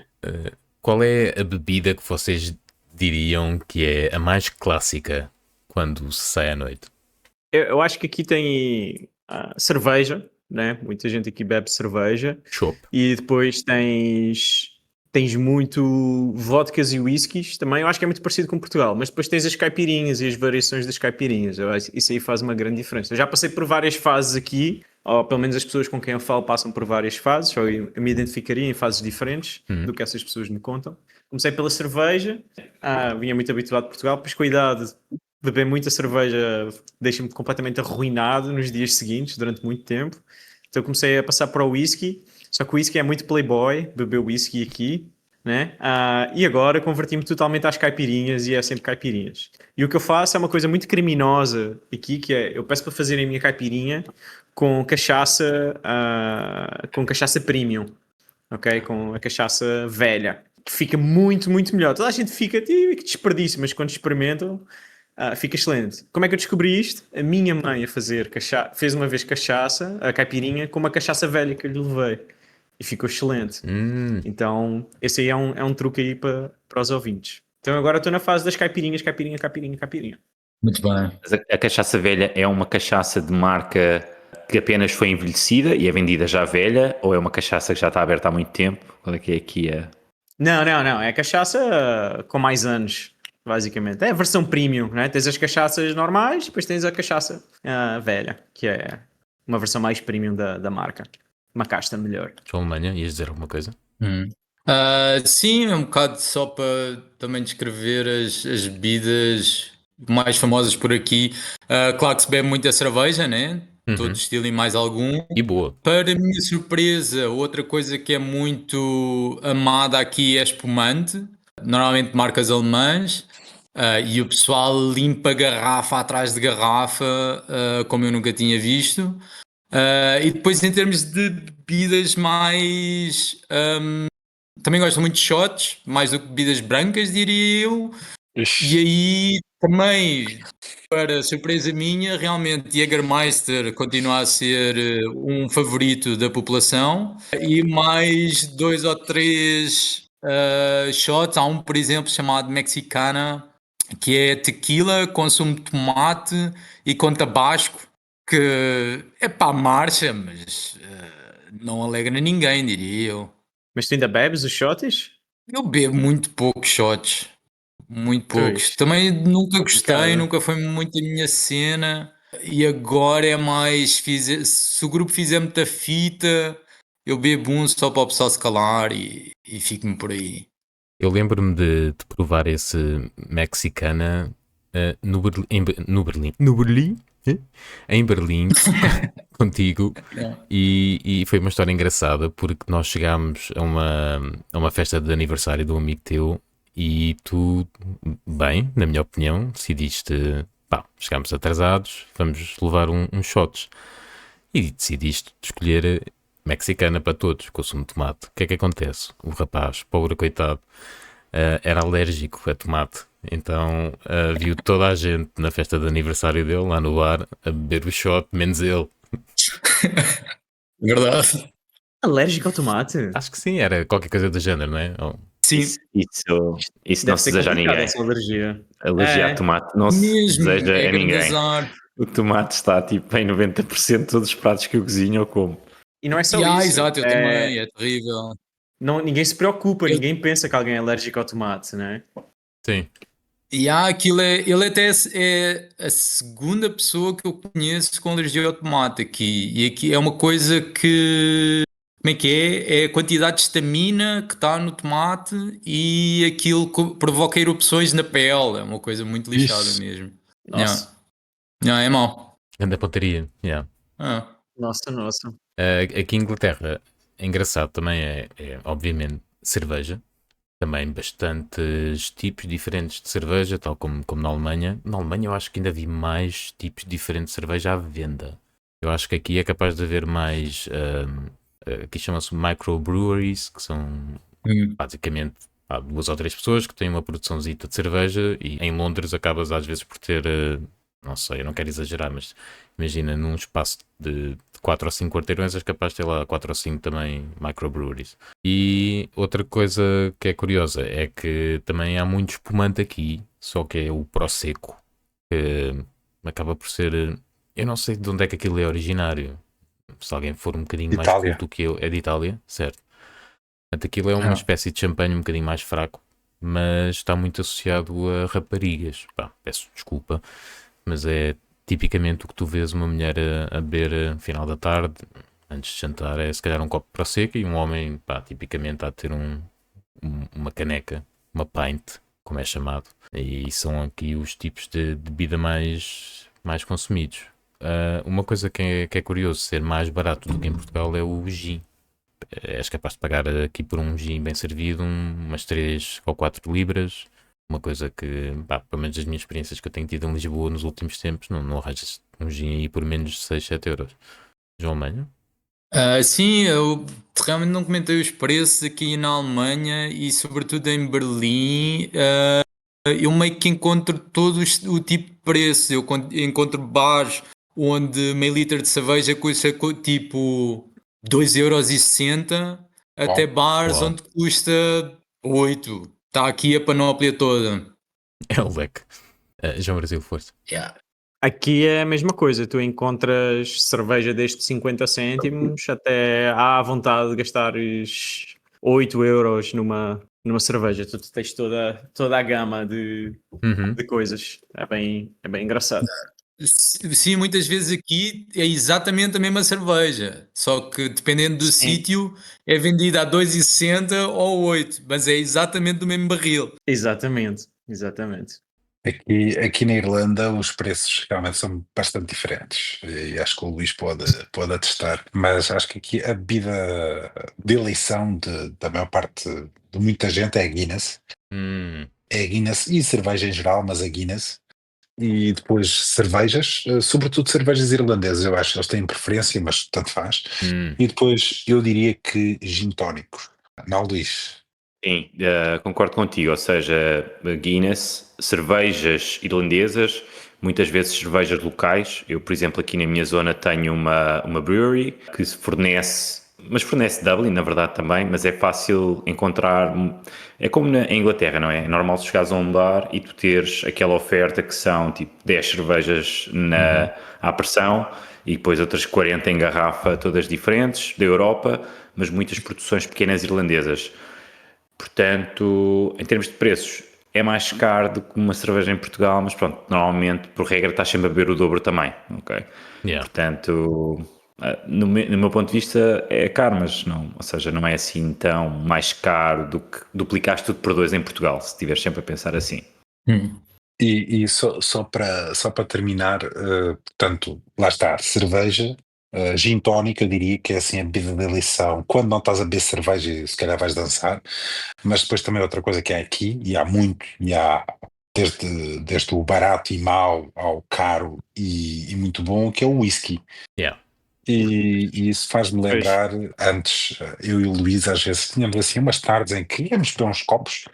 S1: Qual é a bebida que vocês diriam que é a mais clássica quando se sai à noite?
S2: Eu acho que aqui tem cerveja, né? Muita gente aqui bebe cerveja.
S1: Chopp.
S2: E depois tens muito vodkas e whiskies também. Eu acho que é muito parecido com Portugal, mas depois tens as caipirinhas e as variações das caipirinhas. Eu acho que isso aí faz uma grande diferença. Eu já passei por várias fases aqui, ou pelo menos as pessoas com quem eu falo passam por várias fases, ou eu me identificaria em fases diferentes do que essas pessoas me contam. Comecei pela cerveja, vinha muito habituado a Portugal, depois com a idade beber muita cerveja deixa-me completamente arruinado nos dias seguintes, durante muito tempo. Então comecei a passar para o whisky, só que o whisky é muito playboy, beber whisky aqui, né? E agora converti-me totalmente às caipirinhas e é sempre caipirinhas. E o que eu faço é uma coisa muito criminosa aqui, que é, eu peço para fazerem a minha caipirinha com cachaça premium, ok? Com a cachaça velha, que fica muito, muito melhor. Toda a gente fica, que desperdício, mas quando experimentam, fica excelente. Como é que eu descobri isto? A minha mãe a fazer fez uma vez cachaça, a caipirinha, com uma cachaça velha que eu lhe levei. E ficou excelente. Então, esse aí é um truque aí para os ouvintes. Então agora estou na fase das caipirinhas, caipirinha, caipirinha, caipirinha.
S5: Muito bem.
S4: Mas a cachaça velha é uma cachaça de marca que apenas foi envelhecida e é vendida já velha, ou é uma cachaça que já está aberta há muito tempo? Qual é que é aqui
S2: Não. É cachaça com mais anos, basicamente. É a versão premium, né? Tens as cachaças normais, depois tens a cachaça velha, que é uma versão mais premium da marca. Uma casta melhor.
S1: João Alemanha, ias dizer alguma coisa?
S5: Sim, é um bocado só para também descrever as bebidas mais famosas por aqui. Claro que se bebe muita cerveja, né? Todo estilo e mais algum.
S1: E boa.
S5: Para a minha surpresa, outra coisa que é muito amada aqui é espumante, normalmente marcas alemãs, e o pessoal limpa garrafa atrás de garrafa, como eu nunca tinha visto. E depois, em termos de bebidas mais. Também gosto muito de shots, mais do que bebidas brancas, diria eu. E aí, também, para surpresa minha, realmente Jägermeister continua a ser um favorito da população. E mais 2 ou 3 shots. Há um, por exemplo, chamado Mexicana, que é tequila, consumo de tomate e com tabasco, que é para a marcha, mas não alegra ninguém, diria eu.
S2: Mas tu ainda bebes os shots?
S5: Eu bebo muito poucos shots. Muito poucos.
S2: Pois.
S5: Também nunca gostei,
S2: Complicado.
S5: nunca foi muito a minha cena. E agora é mais. Se o grupo fizer muita fita, eu bebo um só para o pessoal se calar e fico-me por aí.
S1: Eu lembro-me de provar esse Mexicana no Berlim. No Berlim? Em Berlim, contigo. E foi uma história engraçada porque nós chegámos a uma festa de aniversário de um amigo teu e tu, bem, na minha opinião, decidiste, pá, chegámos atrasados, vamos levar uns shots. E decidiste escolher Mexicana para todos, consumo de tomate. O que é que acontece? O rapaz, pobre coitado, era alérgico a tomate. Então viu toda a gente na festa de aniversário dele, lá no bar, a beber o shot, menos ele.
S5: Verdade.
S2: Alérgico ao tomate?
S1: Acho que sim, era qualquer coisa do género, não é?
S5: Sim,
S4: Isso não se deseja a ninguém.
S2: Essa alergia.
S4: Alergia a tomate não se
S5: mesmo.
S4: deseja
S5: É
S4: a ninguém.
S5: grande azar.
S4: O tomate está tipo em 90% de todos os pratos que eu cozinho ou como.
S2: E não é só isso.
S5: Exato, eu também. É terrível.
S2: Ninguém se preocupa, ninguém pensa que alguém é alérgico ao tomate, né?
S1: Sim.
S5: Ele até é a segunda pessoa que eu conheço com alergia ao tomate aqui. E aqui é uma coisa que. Como é que é? É a quantidade de estamina que está no tomate e aquilo provoca erupções na pele. É uma coisa muito lixada
S3: Isso.
S5: mesmo.
S2: Nossa.
S5: É mau.
S1: Grande pontaria. Yeah.
S5: Ah.
S2: Nossa.
S1: Aqui em Inglaterra, é engraçado também obviamente, cerveja. Também bastantes tipos diferentes de cerveja, tal como na Alemanha. Na Alemanha eu acho que ainda vi mais tipos diferentes de cerveja à venda. Eu acho que aqui é capaz de haver mais, aqui chama-se microbreweries, que são basicamente duas ou três pessoas que têm uma produçãozita de cerveja, e em Londres acabas às vezes por ter, não sei, eu não quero exagerar, mas imagina num espaço de 4 ou 5 quarteirões és capaz de ter lá 4 ou 5 também microbreweries. E outra coisa que é curiosa é que também há muito espumante aqui, só que é o Prosecco, que acaba por ser, eu não sei de onde é que aquilo é originário. Se alguém for um bocadinho mais
S3: Itália.
S1: culto que eu, é de Itália, certo? Portanto, aquilo é uma
S3: Ah.
S1: espécie de champanhe um bocadinho mais fraco, mas está muito associado a raparigas. Pá, peço desculpa, mas é tipicamente o que tu vês uma mulher a beber no final da tarde, antes de jantar, é se calhar um copo de prosecco, e um homem, pá, tipicamente há de ter uma caneca, uma pint, como é chamado. E são aqui os tipos de bebida mais consumidos. Uma coisa que é curioso ser mais barato do que em Portugal é o gin. És capaz de pagar aqui por um gin bem servido umas 3 ou 4 libras. Uma coisa que, pá, pelo menos das minhas experiências que eu tenho tido em Lisboa nos últimos tempos, não arranjas um gin aí por menos de 6, 7 euros. João Manho?
S5: Sim, eu realmente não comentei os preços aqui na Alemanha e sobretudo em Berlim. Eu meio que encontro o tipo de preço. Eu encontro bares onde meio litro de cerveja custa tipo 2,60 € até
S3: Bom,
S5: bares
S1: Uau,
S5: onde custa 8. Está aqui a panóplia toda.
S1: é o leque. João Brasil, força.
S5: Yeah.
S2: Aqui é a mesma coisa, tu encontras cerveja desde 50 cêntimos até à vontade de gastares 8 euros numa cerveja. Tu tens toda a gama
S1: Uhum.
S2: de coisas. É bem engraçado.
S5: Sim, muitas vezes aqui é exatamente a mesma cerveja, só que dependendo do
S2: Sim.
S5: sítio é vendida a 2,60 ou 8, mas é exatamente do mesmo barril.
S2: Exatamente, exatamente.
S3: aqui na Irlanda os preços realmente são bastante diferentes e acho que o Luís pode atestar, mas acho que aqui a bebida de eleição da maior parte de muita gente é a Guinness.
S1: Hum,
S3: É a Guinness e cerveja em geral, mas a Guinness. E depois cervejas, sobretudo cervejas irlandesas, eu acho que eles têm preferência, mas tanto faz.
S1: hum.
S3: E depois eu diria que gin tónicos. Não, Luís.
S4: Sim, concordo contigo, ou seja, Guinness, cervejas irlandesas, muitas vezes cervejas locais. Eu, por exemplo, aqui na minha zona tenho uma brewery que se fornece, mas fornece Dublin, na verdade também, mas é fácil encontrar, é como em Inglaterra, não é? É normal se chegares a um bar e tu teres aquela oferta que são tipo 10 cervejas à pressão e depois outras 40 em garrafa, todas diferentes, da Europa, mas muitas produções pequenas irlandesas. Portanto, em termos de preços, é mais caro do que uma cerveja em Portugal, mas pronto, normalmente, por regra, estás sempre a beber o dobro também, ok?
S1: Yeah.
S4: Portanto, no meu ponto de vista, é caro, mas não, ou seja, não é assim tão mais caro do que duplicaste tudo por dois em Portugal, se estiveres sempre a pensar assim.
S3: E só para terminar, portanto, lá está, cerveja, gin tónica, eu diria que é assim a bebida de eleição. Quando não estás a beber cerveja, se calhar vais dançar, mas depois também outra coisa que há aqui, e há muito, e há desde o barato e mau ao caro e muito bom, que é o whisky.
S1: Yeah.
S3: E isso faz-me
S2: Pois.
S3: lembrar, antes, eu e o Luís às vezes tínhamos assim umas tardes em que íamos beber uns copos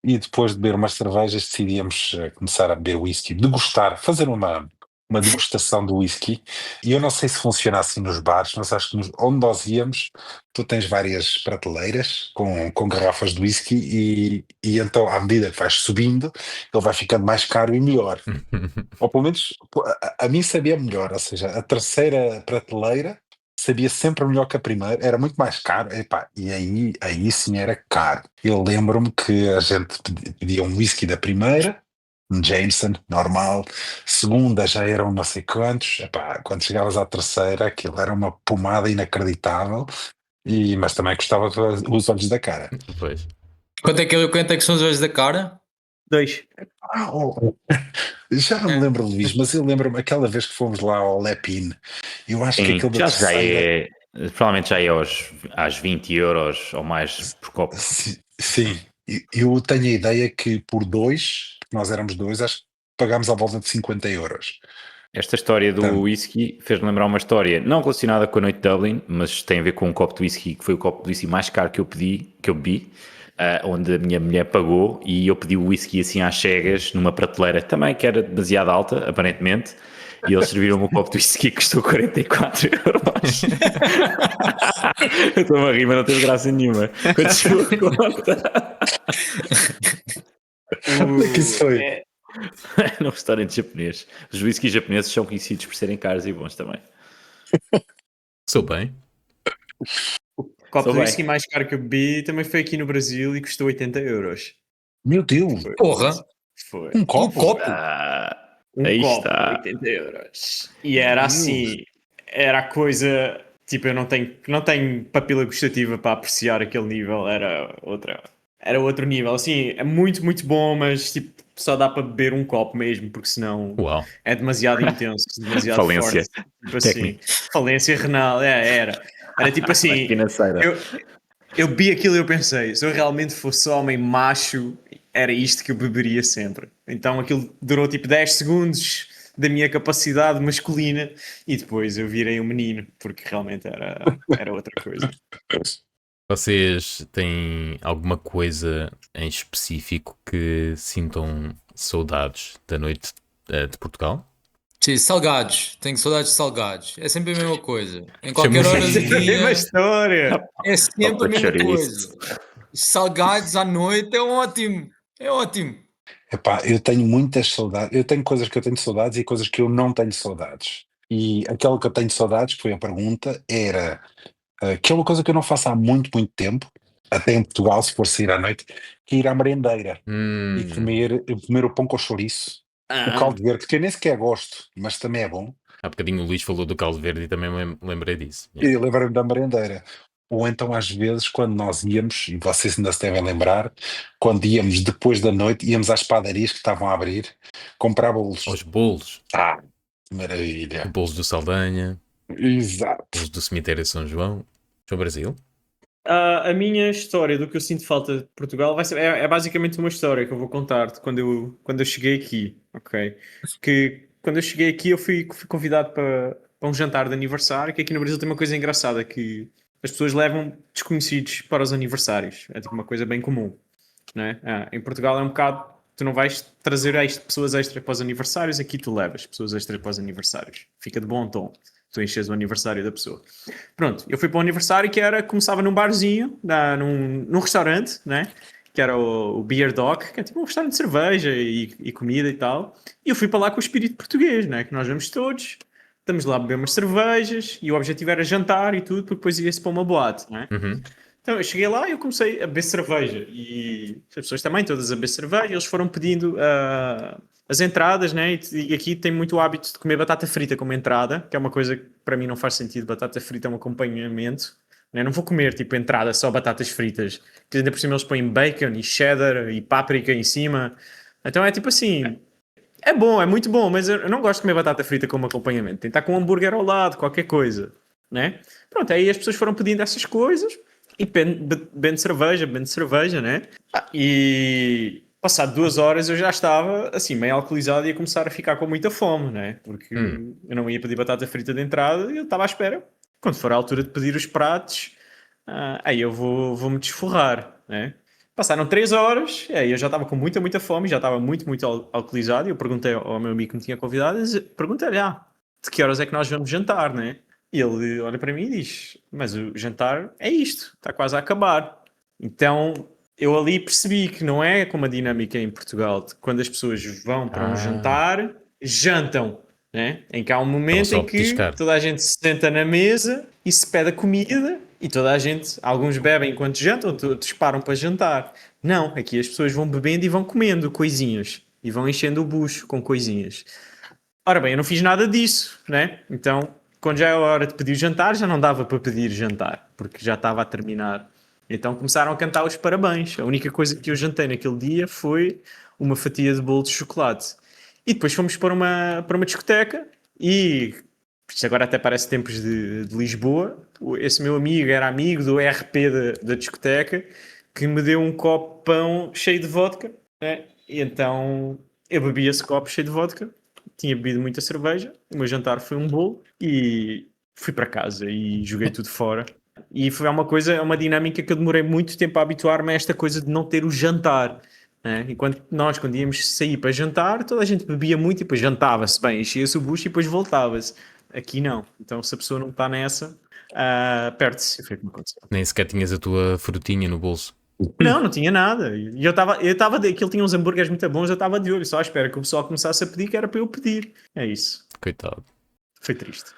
S3: e depois de beber umas cervejas decidíamos começar a beber whisky, degustar, fazer uma degustação do whisky. E eu não sei se funciona assim nos bares, mas acho que onde nós íamos, tu tens várias prateleiras com garrafas de whisky e então à medida que vais subindo, ele vai ficando mais caro e melhor. Ou pelo menos a mim sabia melhor, ou seja, a terceira prateleira sabia sempre melhor que a primeira, era muito mais caro, epá, e aí sim era caro. Eu lembro-me que a gente pedia um whisky da primeira, um Jameson, normal, segunda já eram não sei quantos, epá, quando chegavas à terceira aquilo era uma pomada inacreditável, mas também custava os olhos da cara.
S1: Pois.
S5: Quanto é que são os olhos da cara?
S2: 2.
S3: Oh, já não me lembro, Luís, mas eu lembro-me aquela vez que fomos lá ao Lepine, eu acho que
S4: Sim,
S3: aquele da terceira.
S4: Provavelmente já é às 20 euros ou mais por copo.
S3: Sim, eu tenho a ideia que por dois, nós éramos dois, acho que pagámos à volta de 50 euros.
S4: Esta história do
S3: Portanto,
S4: whisky fez-me lembrar uma história não relacionada com a noite de Dublin, mas tem a ver com um copo de whisky, que foi o copo de whisky mais caro que eu bebi, onde a minha mulher pagou, e eu pedi o whisky assim às cegas, numa prateleira também que era demasiado alta, aparentemente, e eles serviram-me um copo de whisky que custou 44 euros. Eu estou a rir, mas não teve graça nenhuma. Quando chegou a conta,
S3: onde é que isso foi?
S4: num restaurante japonês. Os whiskies japoneses são conhecidos por serem caros e bons também.
S1: Sou bem.
S2: O copo
S4: Sou
S2: de
S4: bem.
S2: whisky mais caro que eu bebi também foi aqui no Brasil e custou 80 euros.
S3: Meu Deus,
S5: Porra!
S2: Foi.
S3: um
S5: Um
S3: copo?
S5: copo!
S4: Aí
S2: copo,
S4: está.
S2: 80 euros. E era
S3: Deus.
S2: assim, era a coisa, tipo, eu não tenho papila gustativa para apreciar aquele nível, era outro nível, assim, é muito, muito bom, mas tipo, só dá para beber um copo mesmo, porque senão
S1: Uau.
S2: é demasiado intenso, demasiado
S4: Falência
S2: forte, tipo assim,
S4: técnica.
S2: falência renal, era tipo assim,
S4: Financeira.
S2: eu bebi aquilo e eu pensei, se eu realmente fosse homem macho, era isto que eu beberia sempre. Então aquilo durou tipo 10 segundos da minha capacidade masculina e depois eu virei um menino, porque realmente era outra coisa.
S1: Vocês têm alguma coisa em específico que sintam saudades da noite de Portugal?
S5: Sim, salgados. Tenho saudades de salgados. É sempre a mesma coisa. Em qualquer
S1: Chama-se
S5: hora do
S2: Sempre a mesma
S5: dia,
S2: história.
S5: é sempre a
S4: Opa,
S5: mesma
S4: chouriço.
S5: coisa. Salgados à noite é ótimo. É ótimo.
S3: Epá, eu tenho muitas saudades, eu tenho coisas que eu tenho saudades e coisas que eu não tenho saudades. E aquela que eu tenho saudades, que foi a pergunta, era que é uma coisa que eu não faço há muito, muito tempo, até em Portugal, se for sair à noite, que é ir à merendeira e comer o pão com chouriço, o caldo verde, que eu nem sequer gosto, mas também é bom.
S1: Há bocadinho o Luís falou do caldo verde e também me lembrei disso.
S3: E lembro-me da merendeira. Ou então, às vezes, quando nós íamos, e vocês ainda se devem lembrar, quando íamos depois da noite, íamos às padarias que estavam a abrir, comprar bolos.
S1: Aos bolos.
S3: Ah, maravilha.
S1: Bolos do Saldanha,
S3: Exato.
S1: bolos do cemitério de São João. João Brasil.
S2: A minha história do que eu sinto falta de Portugal é basicamente uma história que eu vou contar-te quando eu cheguei aqui, ok? Que quando eu cheguei aqui eu fui convidado para um jantar de aniversário, que aqui no Brasil tem uma coisa engraçada, que as pessoas levam desconhecidos para os aniversários. É tipo uma coisa bem comum, né? Em Portugal é um bocado, tu não vais trazer pessoas extra para os aniversários, aqui tu levas pessoas extra para os aniversários. Fica de bom tom. Tu enches o aniversário da pessoa. Pronto, eu fui para um aniversário que começava num barzinho, num restaurante, né? Que era o Beer Dog, que é tipo um restaurante de cerveja e comida e tal. E eu fui para lá com o espírito português, né? Que nós vamos todos, estamos lá a beber umas cervejas e o objetivo era jantar e tudo, porque depois ia-se para uma boate, né?
S1: Uhum.
S2: Então eu cheguei lá e eu comecei a beber cerveja e as pessoas também todas a beber cerveja, eles foram pedindo as entradas, né? E aqui tem muito o hábito de comer batata frita como entrada, que é uma coisa que para mim não faz sentido. Batata frita é um acompanhamento, né? Não vou comer tipo entrada só batatas fritas, que ainda por cima eles põem bacon e cheddar e páprica em cima. Então é tipo assim, é bom, é muito bom, mas eu não gosto de comer batata frita como acompanhamento. Tem que estar com um hambúrguer ao lado, qualquer coisa, né? Pronto, aí as pessoas foram pedindo essas coisas e bebendo cerveja, né? E passado 2 horas eu já estava assim, meio alcoolizado e ia começar a ficar com muita fome, né? Porque eu não ia pedir batata frita de entrada e eu estava à espera. Quando for a altura de pedir os pratos, aí eu vou-me desforrar, né? Passaram 3 horas, aí eu já estava com muita, muita fome, já estava muito, muito alcoolizado e eu perguntei ao meu amigo que me tinha convidado, perguntei-lhe, de que horas é que nós vamos jantar, né? E ele olha para mim e diz, mas o jantar é isto, está quase a acabar. Então eu ali percebi que não é como a dinâmica em Portugal, de quando as pessoas vão para um jantar, jantam, né? Em que há um momento
S1: só
S2: em que
S1: petiscar.
S2: toda a gente se senta na mesa e se pede a comida e toda a gente, alguns bebem enquanto jantam, outros param para jantar. Não, aqui as pessoas vão bebendo e vão comendo coisinhas e vão enchendo o bucho com coisinhas. Ora bem, eu não fiz nada disso, né? Então, quando já é a hora de pedir jantar, já não dava para pedir jantar, porque já estava a terminar. Então começaram a cantar os parabéns. A única coisa que eu jantei naquele dia foi uma fatia de bolo de chocolate. E depois fomos para uma discoteca e isto agora até parece tempos de Lisboa. Esse meu amigo era amigo do RP da discoteca, que me deu um copão cheio de vodka, né? E então eu bebi esse copo cheio de vodka, tinha bebido muita cerveja, o meu jantar foi um bolo e fui para casa e joguei tudo fora. E foi uma dinâmica que eu demorei muito tempo a habituar-me a esta coisa de não ter o jantar, né? Enquanto nós, quando íamos sair para jantar, toda a gente bebia muito e depois jantava-se bem, enchia-se o bucho e depois voltava-se. Aqui não. Então, se a pessoa não está nessa, perde-se. Foi como aconteceu.
S1: Nem sequer tinhas a tua frutinha no bolso.
S2: Não tinha nada. E eu estava aquilo tinha uns hambúrgueres muito bons, eu estava de olho, só à espera que o pessoal começasse a pedir, que era para eu pedir. É isso.
S1: Coitado.
S2: Foi triste.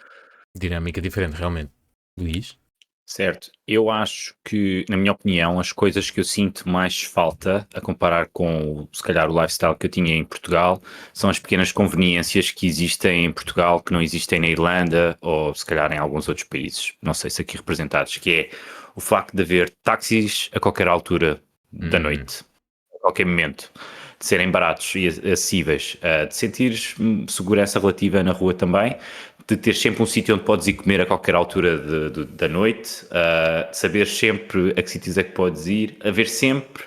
S1: Dinâmica diferente, realmente. Luís?
S4: Certo. Eu acho que, na minha opinião, as coisas que eu sinto mais falta a comparar com, se calhar, o lifestyle que eu tinha em Portugal são as pequenas conveniências que existem em Portugal que não existem na Irlanda ou, se calhar, em alguns outros países, não sei se aqui representados, que é o facto de haver táxis a qualquer altura da noite, a qualquer momento, de serem baratos e acessíveis, de sentires segurança relativa na rua também, de ter sempre um sítio onde podes ir comer a qualquer altura da noite, saber sempre a que sítios é que podes ir, haver sempre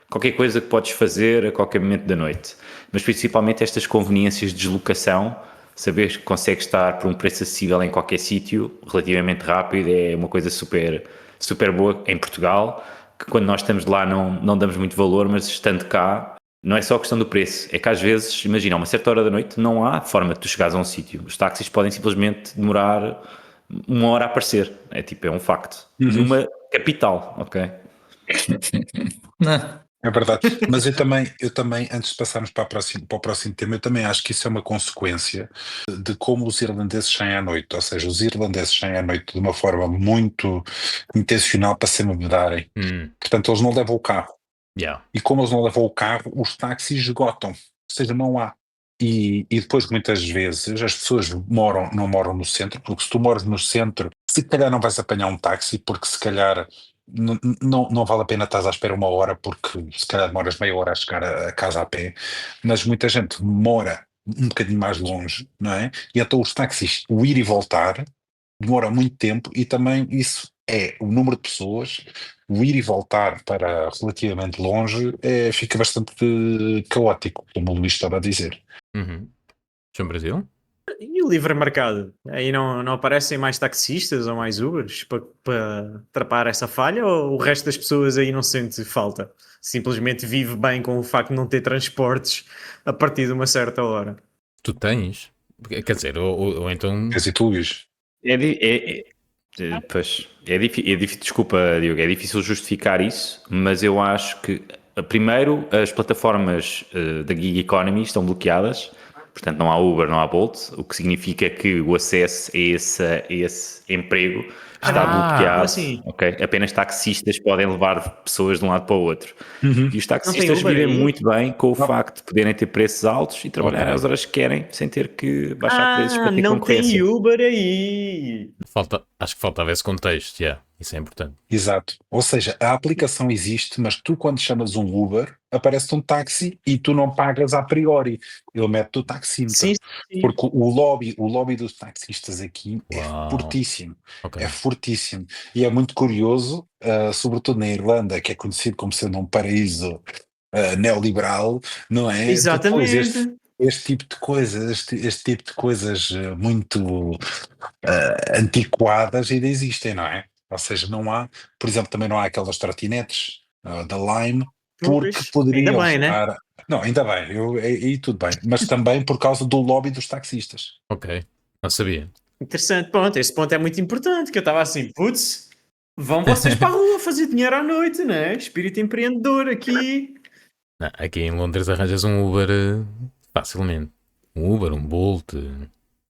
S4: qualquer coisa que podes fazer a qualquer momento da noite. Mas principalmente estas conveniências de deslocação, saber que consegues estar por um preço acessível em qualquer sítio, relativamente rápido, é uma coisa super, super boa em Portugal, que quando nós estamos lá não damos muito valor, mas estando cá, não é só a questão do preço, é que às vezes, imagina, a uma certa hora da noite não há forma de tu chegares a um sítio. Os táxis podem simplesmente demorar 1 hora a aparecer. É um facto. Numa capital, ok?
S5: Não.
S3: É verdade, mas eu também, antes de passarmos para o próximo tema, eu também acho que isso é uma consequência de como os irlandeses saem à noite, ou seja, os irlandeses saem à noite de uma forma muito intencional para se embebedarem. Portanto, eles não levam o carro.
S1: Yeah.
S3: E como eles não levam o carro, os táxis esgotam, ou seja, não há. E depois, muitas vezes, as pessoas não moram no centro, porque se tu moras no centro, se calhar não vais apanhar um táxi, porque se calhar não vale a pena estar à espera 1 hora, porque se calhar demoras meia hora a chegar a casa a pé, mas muita gente mora um bocadinho mais longe, não é? E então os táxis, o ir e voltar, demora muito tempo e também isso é o número de pessoas, o ir e voltar para relativamente longe fica bastante caótico, como o Luís estava a dizer.
S1: João Brasil?
S2: E o livre mercado? Aí não aparecem mais taxistas ou mais Ubers para trapar essa falha, ou o resto das pessoas aí não sente falta? Simplesmente vive bem com o facto de não ter transportes a partir de uma certa hora.
S1: Tu tens? Quer dizer, ou então...
S3: Quer dizer, tu, Luís?
S4: Desculpa, Diogo, é difícil justificar isso, mas eu acho que, primeiro, as plataformas da gig economy estão bloqueadas, portanto não há Uber, não há Bolt, o que significa que o acesso a esse emprego está bloqueado.
S2: Assim.
S4: Okay? Apenas taxistas podem levar pessoas de um lado para o outro. E os taxistas
S2: Não tem Uber
S4: vivem
S2: aí?
S4: muito bem com o facto de poderem ter preços altos e trabalhar às horas que querem, sem ter que baixar preços para ter
S2: não
S4: concorrência.
S2: tem Uber aí!
S1: Acho que faltava esse contexto, isso é importante.
S3: Exato. Ou seja, a aplicação existe, mas tu quando chamas um Uber, aparece-te um táxi e tu não pagas a priori. Ele mete o taxímetro.
S2: Sim.
S3: Porque o lobby dos taxistas aqui é
S1: Uau.
S3: fortíssimo.
S1: Ok.
S3: É fortíssimo. E é muito curioso, sobretudo na Irlanda, que é conhecido como sendo um paraíso neoliberal, não é?
S2: Exatamente.
S3: Depois este tipo de coisas, este tipo de coisas muito antiquadas ainda existem, não é? Ou seja, não há, por exemplo, também não há aquelas trotinetes da Lime, porque
S2: Pois,
S3: poderiam
S2: ainda bem, né?
S3: estar. Não, ainda bem, aí tudo bem, mas também por causa do lobby dos taxistas.
S1: Ok, não sabia.
S2: Interessante, pronto, esse ponto é muito importante, que eu estava assim, putz, vão vocês para a rua fazer dinheiro à noite, né? Espírito empreendedor aqui.
S1: Não, aqui em Londres arranjas um Uber facilmente. Um Uber, um Bolt.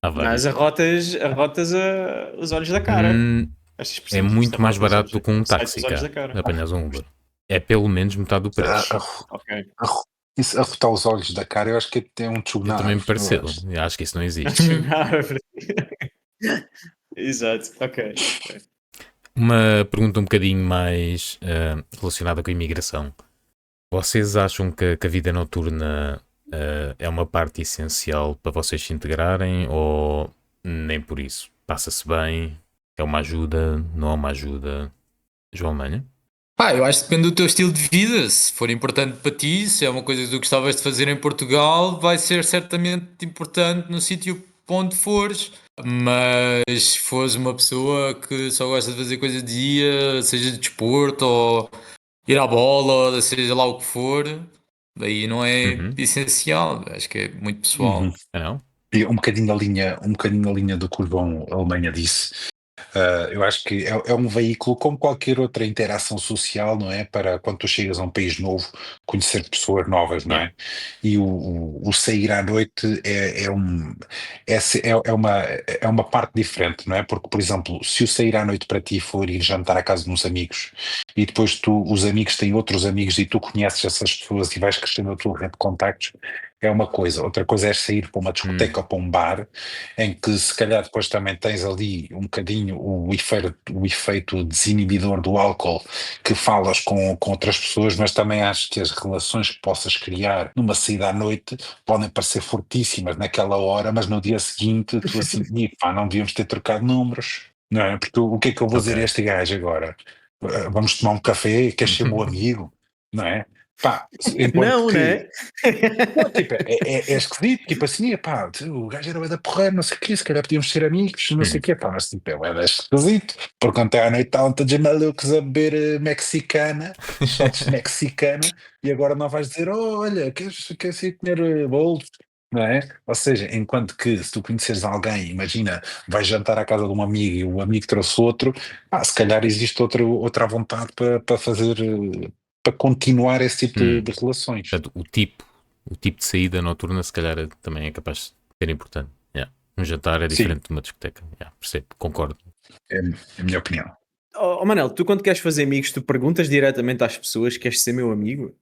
S1: Há vários.
S2: Mas arrotas os olhos da cara. Estas
S1: É
S2: expressões,
S1: muito
S2: isto
S1: mais
S2: arrota os
S1: barato do
S2: olhos-
S1: que um
S2: sai
S1: táxi
S2: dos olhos
S1: cá.
S2: da cara.
S1: Apanhas um Uber. É pelo menos metade do preço.
S2: Ok.
S3: Isso, arrotar os olhos da cara, eu acho que é um tchugnar.
S1: Eu também me pareceu. Eu acho que isso não existe.
S2: Exato, ok.
S1: Uma pergunta um bocadinho mais relacionada com a imigração. Vocês acham que a vida noturna é uma parte essencial para vocês se integrarem, ou nem por isso. Passa-se bem, é uma ajuda, não é uma ajuda. João Manha?
S5: Eu acho que depende do teu estilo de vida. Se for importante para ti, se é uma coisa que tu gostavas de fazer em Portugal, vai ser certamente importante no sítio onde fores. Mas se fores uma pessoa que só gosta de fazer coisas de dia, seja de desporto ou ir à bola, ou seja lá o que for, daí não é
S1: Uhum.
S5: essencial. Acho que é muito
S3: Uhum.
S5: pessoal.
S1: Ah, não?
S3: E um bocadinho na linha do que o João Alemanha disse. Eu acho que é um veículo como qualquer outra interação social, não é? Para quando tu chegas a um país novo, conhecer pessoas novas, não
S1: Yeah.
S3: é? E o sair à noite é uma parte diferente, não é? Porque, por exemplo, se o sair à noite para ti for ir jantar à casa de uns amigos e depois os amigos têm outros amigos e tu conheces essas pessoas e vais crescendo a tua rede de contactos, é uma coisa. Outra coisa é sair para uma discoteca ou para um bar em que se calhar depois também tens ali um bocadinho o efeito desinibidor do álcool, que falas com outras pessoas, mas também acho que as relações que possas criar numa saída à noite podem parecer fortíssimas naquela hora, mas no dia seguinte tu assim, pá, não devíamos ter trocado números, não é? Porque o que é que eu vou dizer a
S1: Ok.
S3: este gajo agora? Vamos tomar um café, queres ser meu amigo, não é? Pá, enquanto
S2: Não,
S3: que
S2: né?
S3: não, tipo, é esquisito, tipo assim, epá, o gajo era bué da porreiro, não sei o quê, se calhar podíamos ser amigos, não sei o
S1: Uhum.
S3: quê, pá, mas tipo, é bué da esquisito, porque ontem à noite estavam todos malucos a beber mexicana, shots de mexicana, e agora não vais dizer, oh, olha, queres ir comer bolos, não é? Ou seja, enquanto que se tu conheceres alguém, imagina, vais jantar à casa de um amigo e o amigo trouxe outro, pá, se calhar existe outra vontade para fazer, para continuar esse tipo
S1: Hum.
S3: de relações.
S1: Portanto, o tipo de saída noturna, se calhar, também é capaz de ser importante. Yeah. Um jantar é
S3: Sim.
S1: diferente de uma discoteca. Yeah, percebo, concordo.
S3: É a minha opinião.
S2: Oh, Manel, tu quando queres fazer amigos, tu perguntas diretamente às pessoas: queres ser meu amigo?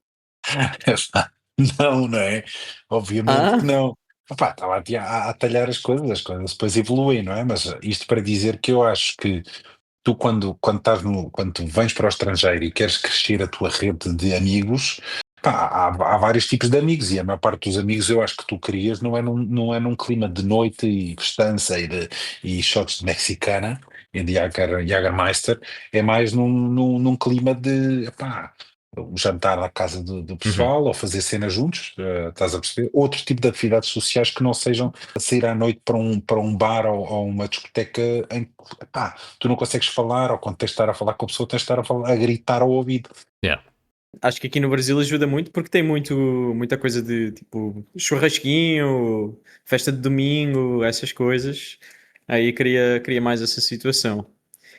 S3: Não, não é? Obviamente que
S2: Ah,
S3: não. Opá, estava aqui a talhar as coisas depois evoluem, não é? Mas isto para dizer que eu acho que tu, quando tu vens para o estrangeiro e queres crescer a tua rede de amigos, pá, há vários tipos de amigos e a maior parte dos amigos eu acho que tu crias não é num clima de noite e festança e shots de mexicana e de Jägermeister, é mais num clima de, pá, o jantar à casa do
S1: Uhum.
S3: pessoal ou fazer cenas juntos, estás a perceber? Outro tipo de atividades sociais que não sejam sair à noite para um bar ou uma discoteca em que, pá, tu não consegues falar, ou quando tens de estar a falar com a pessoa, tens de estar a gritar ao ouvido.
S1: Yeah.
S2: acho que aqui no Brasil ajuda muito porque tem muita coisa de tipo churrasquinho, festa de domingo, essas coisas. Aí queria mais essa situação.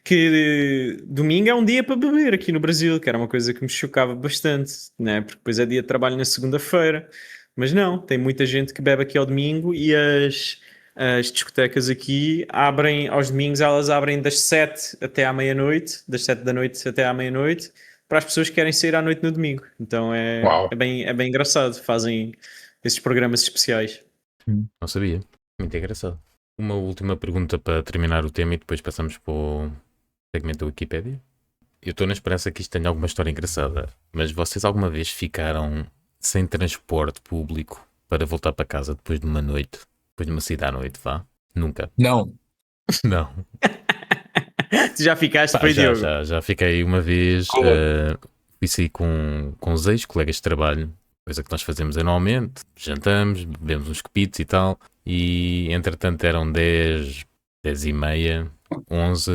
S2: Que domingo é um dia para beber aqui no Brasil, que era uma coisa que me chocava bastante, né? Porque depois é dia de trabalho na segunda-feira. Mas não, tem muita gente que bebe aqui ao domingo e as discotecas aqui abrem aos domingos, elas abrem das 7 até à meia-noite, das 7 da noite até à meia-noite, para as pessoas que querem sair à noite no domingo. Então
S3: Uau!
S2: é bem engraçado, fazem esses programas especiais.
S1: Não sabia. Muito engraçado. Uma última pergunta para terminar o tema e depois passamos para o segmento da Wikipédia. Eu estou na esperança que isto tenha alguma história engraçada, mas vocês alguma vez ficaram sem transporte público para voltar para casa depois de uma noite? Depois de uma saída à noite, vá? Nunca.
S5: Não.
S1: Não.
S2: Tu já ficaste,
S1: Pá,
S2: foi
S1: já,
S2: Diogo?
S1: já, já fiquei uma vez, fui sair com os ex-colegas de trabalho, coisa que nós fazemos anualmente, jantamos, bebemos uns copitos e tal, e entretanto eram 10, 10 e meia, 11,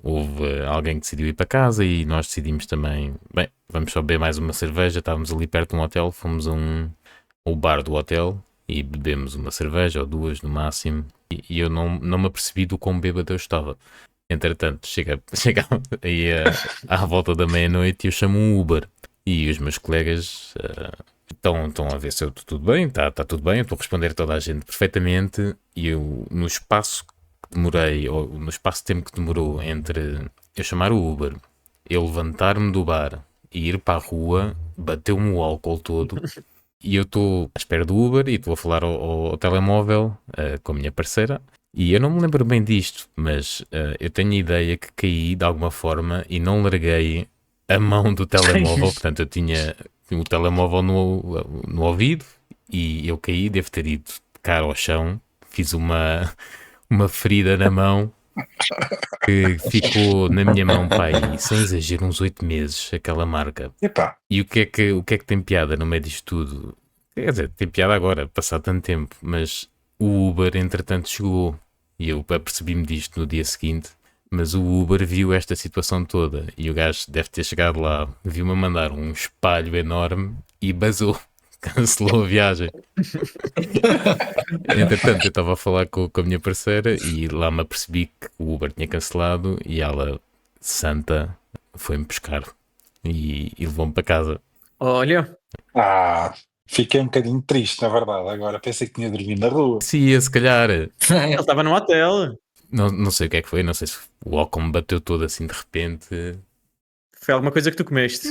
S1: houve alguém que decidiu ir para casa e nós decidimos também, bem, vamos só beber mais uma cerveja, estávamos ali perto de um hotel, fomos ao bar do hotel e bebemos uma cerveja ou duas no máximo, e eu não me apercebi do quão bêbado eu estava. Entretanto, chega aí à volta da meia-noite e eu chamo um Uber. E os meus colegas estão a ver se eu estou tudo bem, está tudo bem, eu estou a responder a toda a gente perfeitamente. E eu, no espaço que demorei, ou no espaço de tempo que demorou entre eu chamar o Uber, eu levantar-me do bar e ir para a rua, bateu-me o álcool todo. E eu estou à espera do Uber e estou a falar ao telemóvel com a minha parceira. E eu não me lembro bem disto, mas eu tenho a ideia que caí de alguma forma e não larguei a mão do telemóvel. Portanto, eu tinha o telemóvel no ouvido e eu caí, devo ter ido de cara ao chão. Fiz uma uma ferida na mão que ficou na minha mão, pai, sem exagero, uns 8 meses, aquela marca.
S3: Epá,
S1: E o que é que tem piada no meio disto tudo? Quer dizer, tem piada agora, passado tanto tempo, mas o Uber, entretanto, chegou e eu apercebi-me disto no dia seguinte. Mas o Uber viu esta situação toda e o gajo deve ter chegado lá, viu-me a mandar um espalho enorme e basou, cancelou a viagem. Entretanto, eu estava a falar com a minha parceira e lá me apercebi que o Uber tinha cancelado e ela, santa, foi-me buscar e levou-me para casa.
S2: Olha,
S3: fiquei um bocadinho triste, na verdade. Agora pensei que tinha dormido na rua.
S1: Se ia, se calhar,
S2: ele estava no hotel.
S1: não sei o que é que foi, não sei se o álcool me bateu todo assim de repente.
S2: Foi alguma coisa que tu comeste.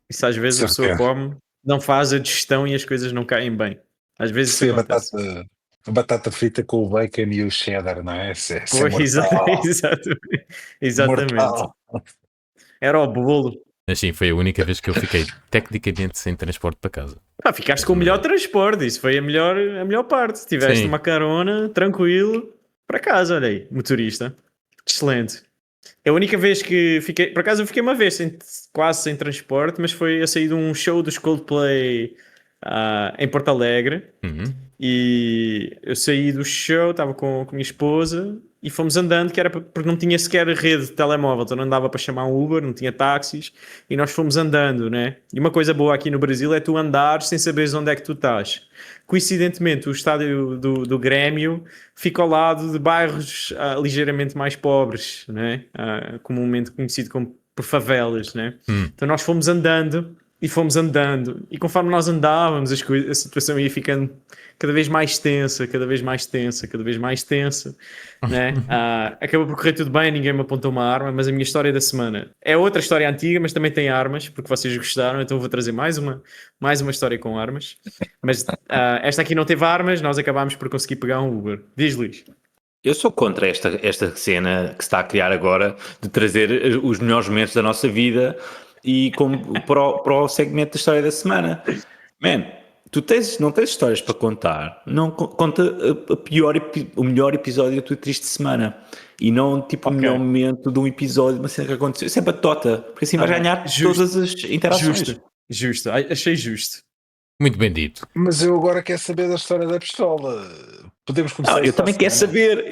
S2: Isso às vezes a pessoa
S3: Certeza.
S2: come, não faz a digestão e as coisas não caem bem. Às vezes isso
S3: Sim,
S2: acontece.
S3: a batata frita com o bacon e o cheddar, não é? Isso é
S2: Pois,
S3: mortal.
S2: exatamente.
S3: Mortal.
S2: Era o bolo.
S1: Mas sim, foi a única vez que eu fiquei tecnicamente sem transporte para casa.
S2: Pá, ficaste com o melhor transporte, isso foi a melhor parte. Tiveste
S1: Sim.
S2: uma carona, tranquilo, para casa, olha aí, motorista. Excelente. A única vez que fiquei, por acaso eu fiquei uma vez quase sem transporte, mas foi a sair de um show dos Coldplay em Porto Alegre.
S1: Uhum.
S2: E eu saí do show, estava com a minha esposa e fomos andando, que era porque não tinha sequer rede de telemóvel, então não dava para chamar um Uber, não tinha táxis, e nós fomos andando, né? E uma coisa boa aqui no Brasil é tu andares sem saberes onde é que tu estás. Coincidentemente, o estádio do Grêmio fica ao lado de bairros ligeiramente mais pobres, né? Comumente conhecido como por favelas, né? Então nós fomos andando, e conforme nós andávamos, a situação ia ficando cada vez mais tensa, né? Acabou por correr tudo bem, ninguém me apontou uma arma, mas a minha história da semana é outra história antiga, mas também tem armas, porque vocês gostaram, então vou trazer mais uma história com armas. Mas esta aqui não teve armas, nós acabámos por conseguir pegar um Uber. Diz, Luís.
S4: Eu sou contra esta cena que se está a criar agora de trazer os melhores momentos da nossa vida e para o segmento da história da semana. Man, tu não tens histórias para contar, não conta o melhor episódio da tua triste semana e não tipo o melhor momento de um episódio, uma cena que aconteceu. É sempre a tota, porque assim vais ganhar todas as interações.
S2: Justo, achei justo.
S1: Muito bem dito.
S3: Mas eu agora quero saber da história da pistola. Podemos começar.
S4: Não, eu também quero saber.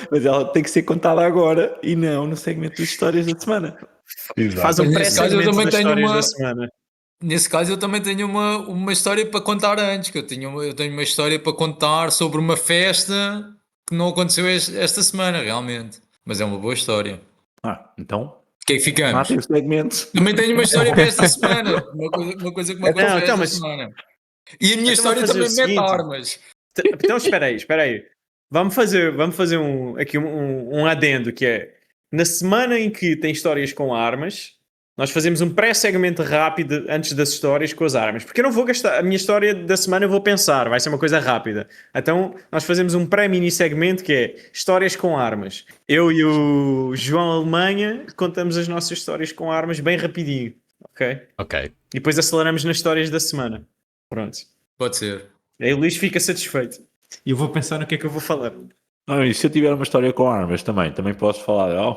S4: mas ela tem que ser contada agora e não no segmento das histórias da semana.
S3: Exato.
S2: Faz um
S5: Mas nesse caso eu
S2: pré-segmento
S5: também
S2: das
S5: tenho
S2: histórias
S5: uma-
S2: da semana.
S5: Nesse caso eu também tenho uma história para contar antes, que eu tenho uma história para contar sobre uma festa que não aconteceu esta semana, realmente. Mas é uma boa história.
S4: Então,
S5: O que é que ficamos?
S4: matem o segmento.
S5: Também tenho uma história para esta semana. Uma coisa que me aconteceu
S2: então,
S5: esta
S2: mas-
S5: semana. E a minha
S2: Então
S5: história
S2: vamos fazer
S5: também
S2: o
S5: mete
S2: seguinte.
S5: armas.
S2: Então espera aí. Vamos fazer um adendo, que é, na semana em que tem histórias com armas, nós fazemos um pré-segmento rápido antes das histórias com as armas. Porque eu não vou gastar, a minha história da semana eu vou pensar, vai ser uma coisa rápida. Então nós fazemos um pré-mini segmento que é histórias com armas. Eu e o João Alemanha contamos as nossas histórias com armas bem rapidinho, ok?
S1: Ok.
S2: E depois aceleramos nas histórias da semana. Pronto.
S5: Pode ser.
S2: Aí o Luís fica satisfeito. E eu vou pensar no que é que eu vou falar.
S4: E se eu tiver uma história com armas também posso falar dela?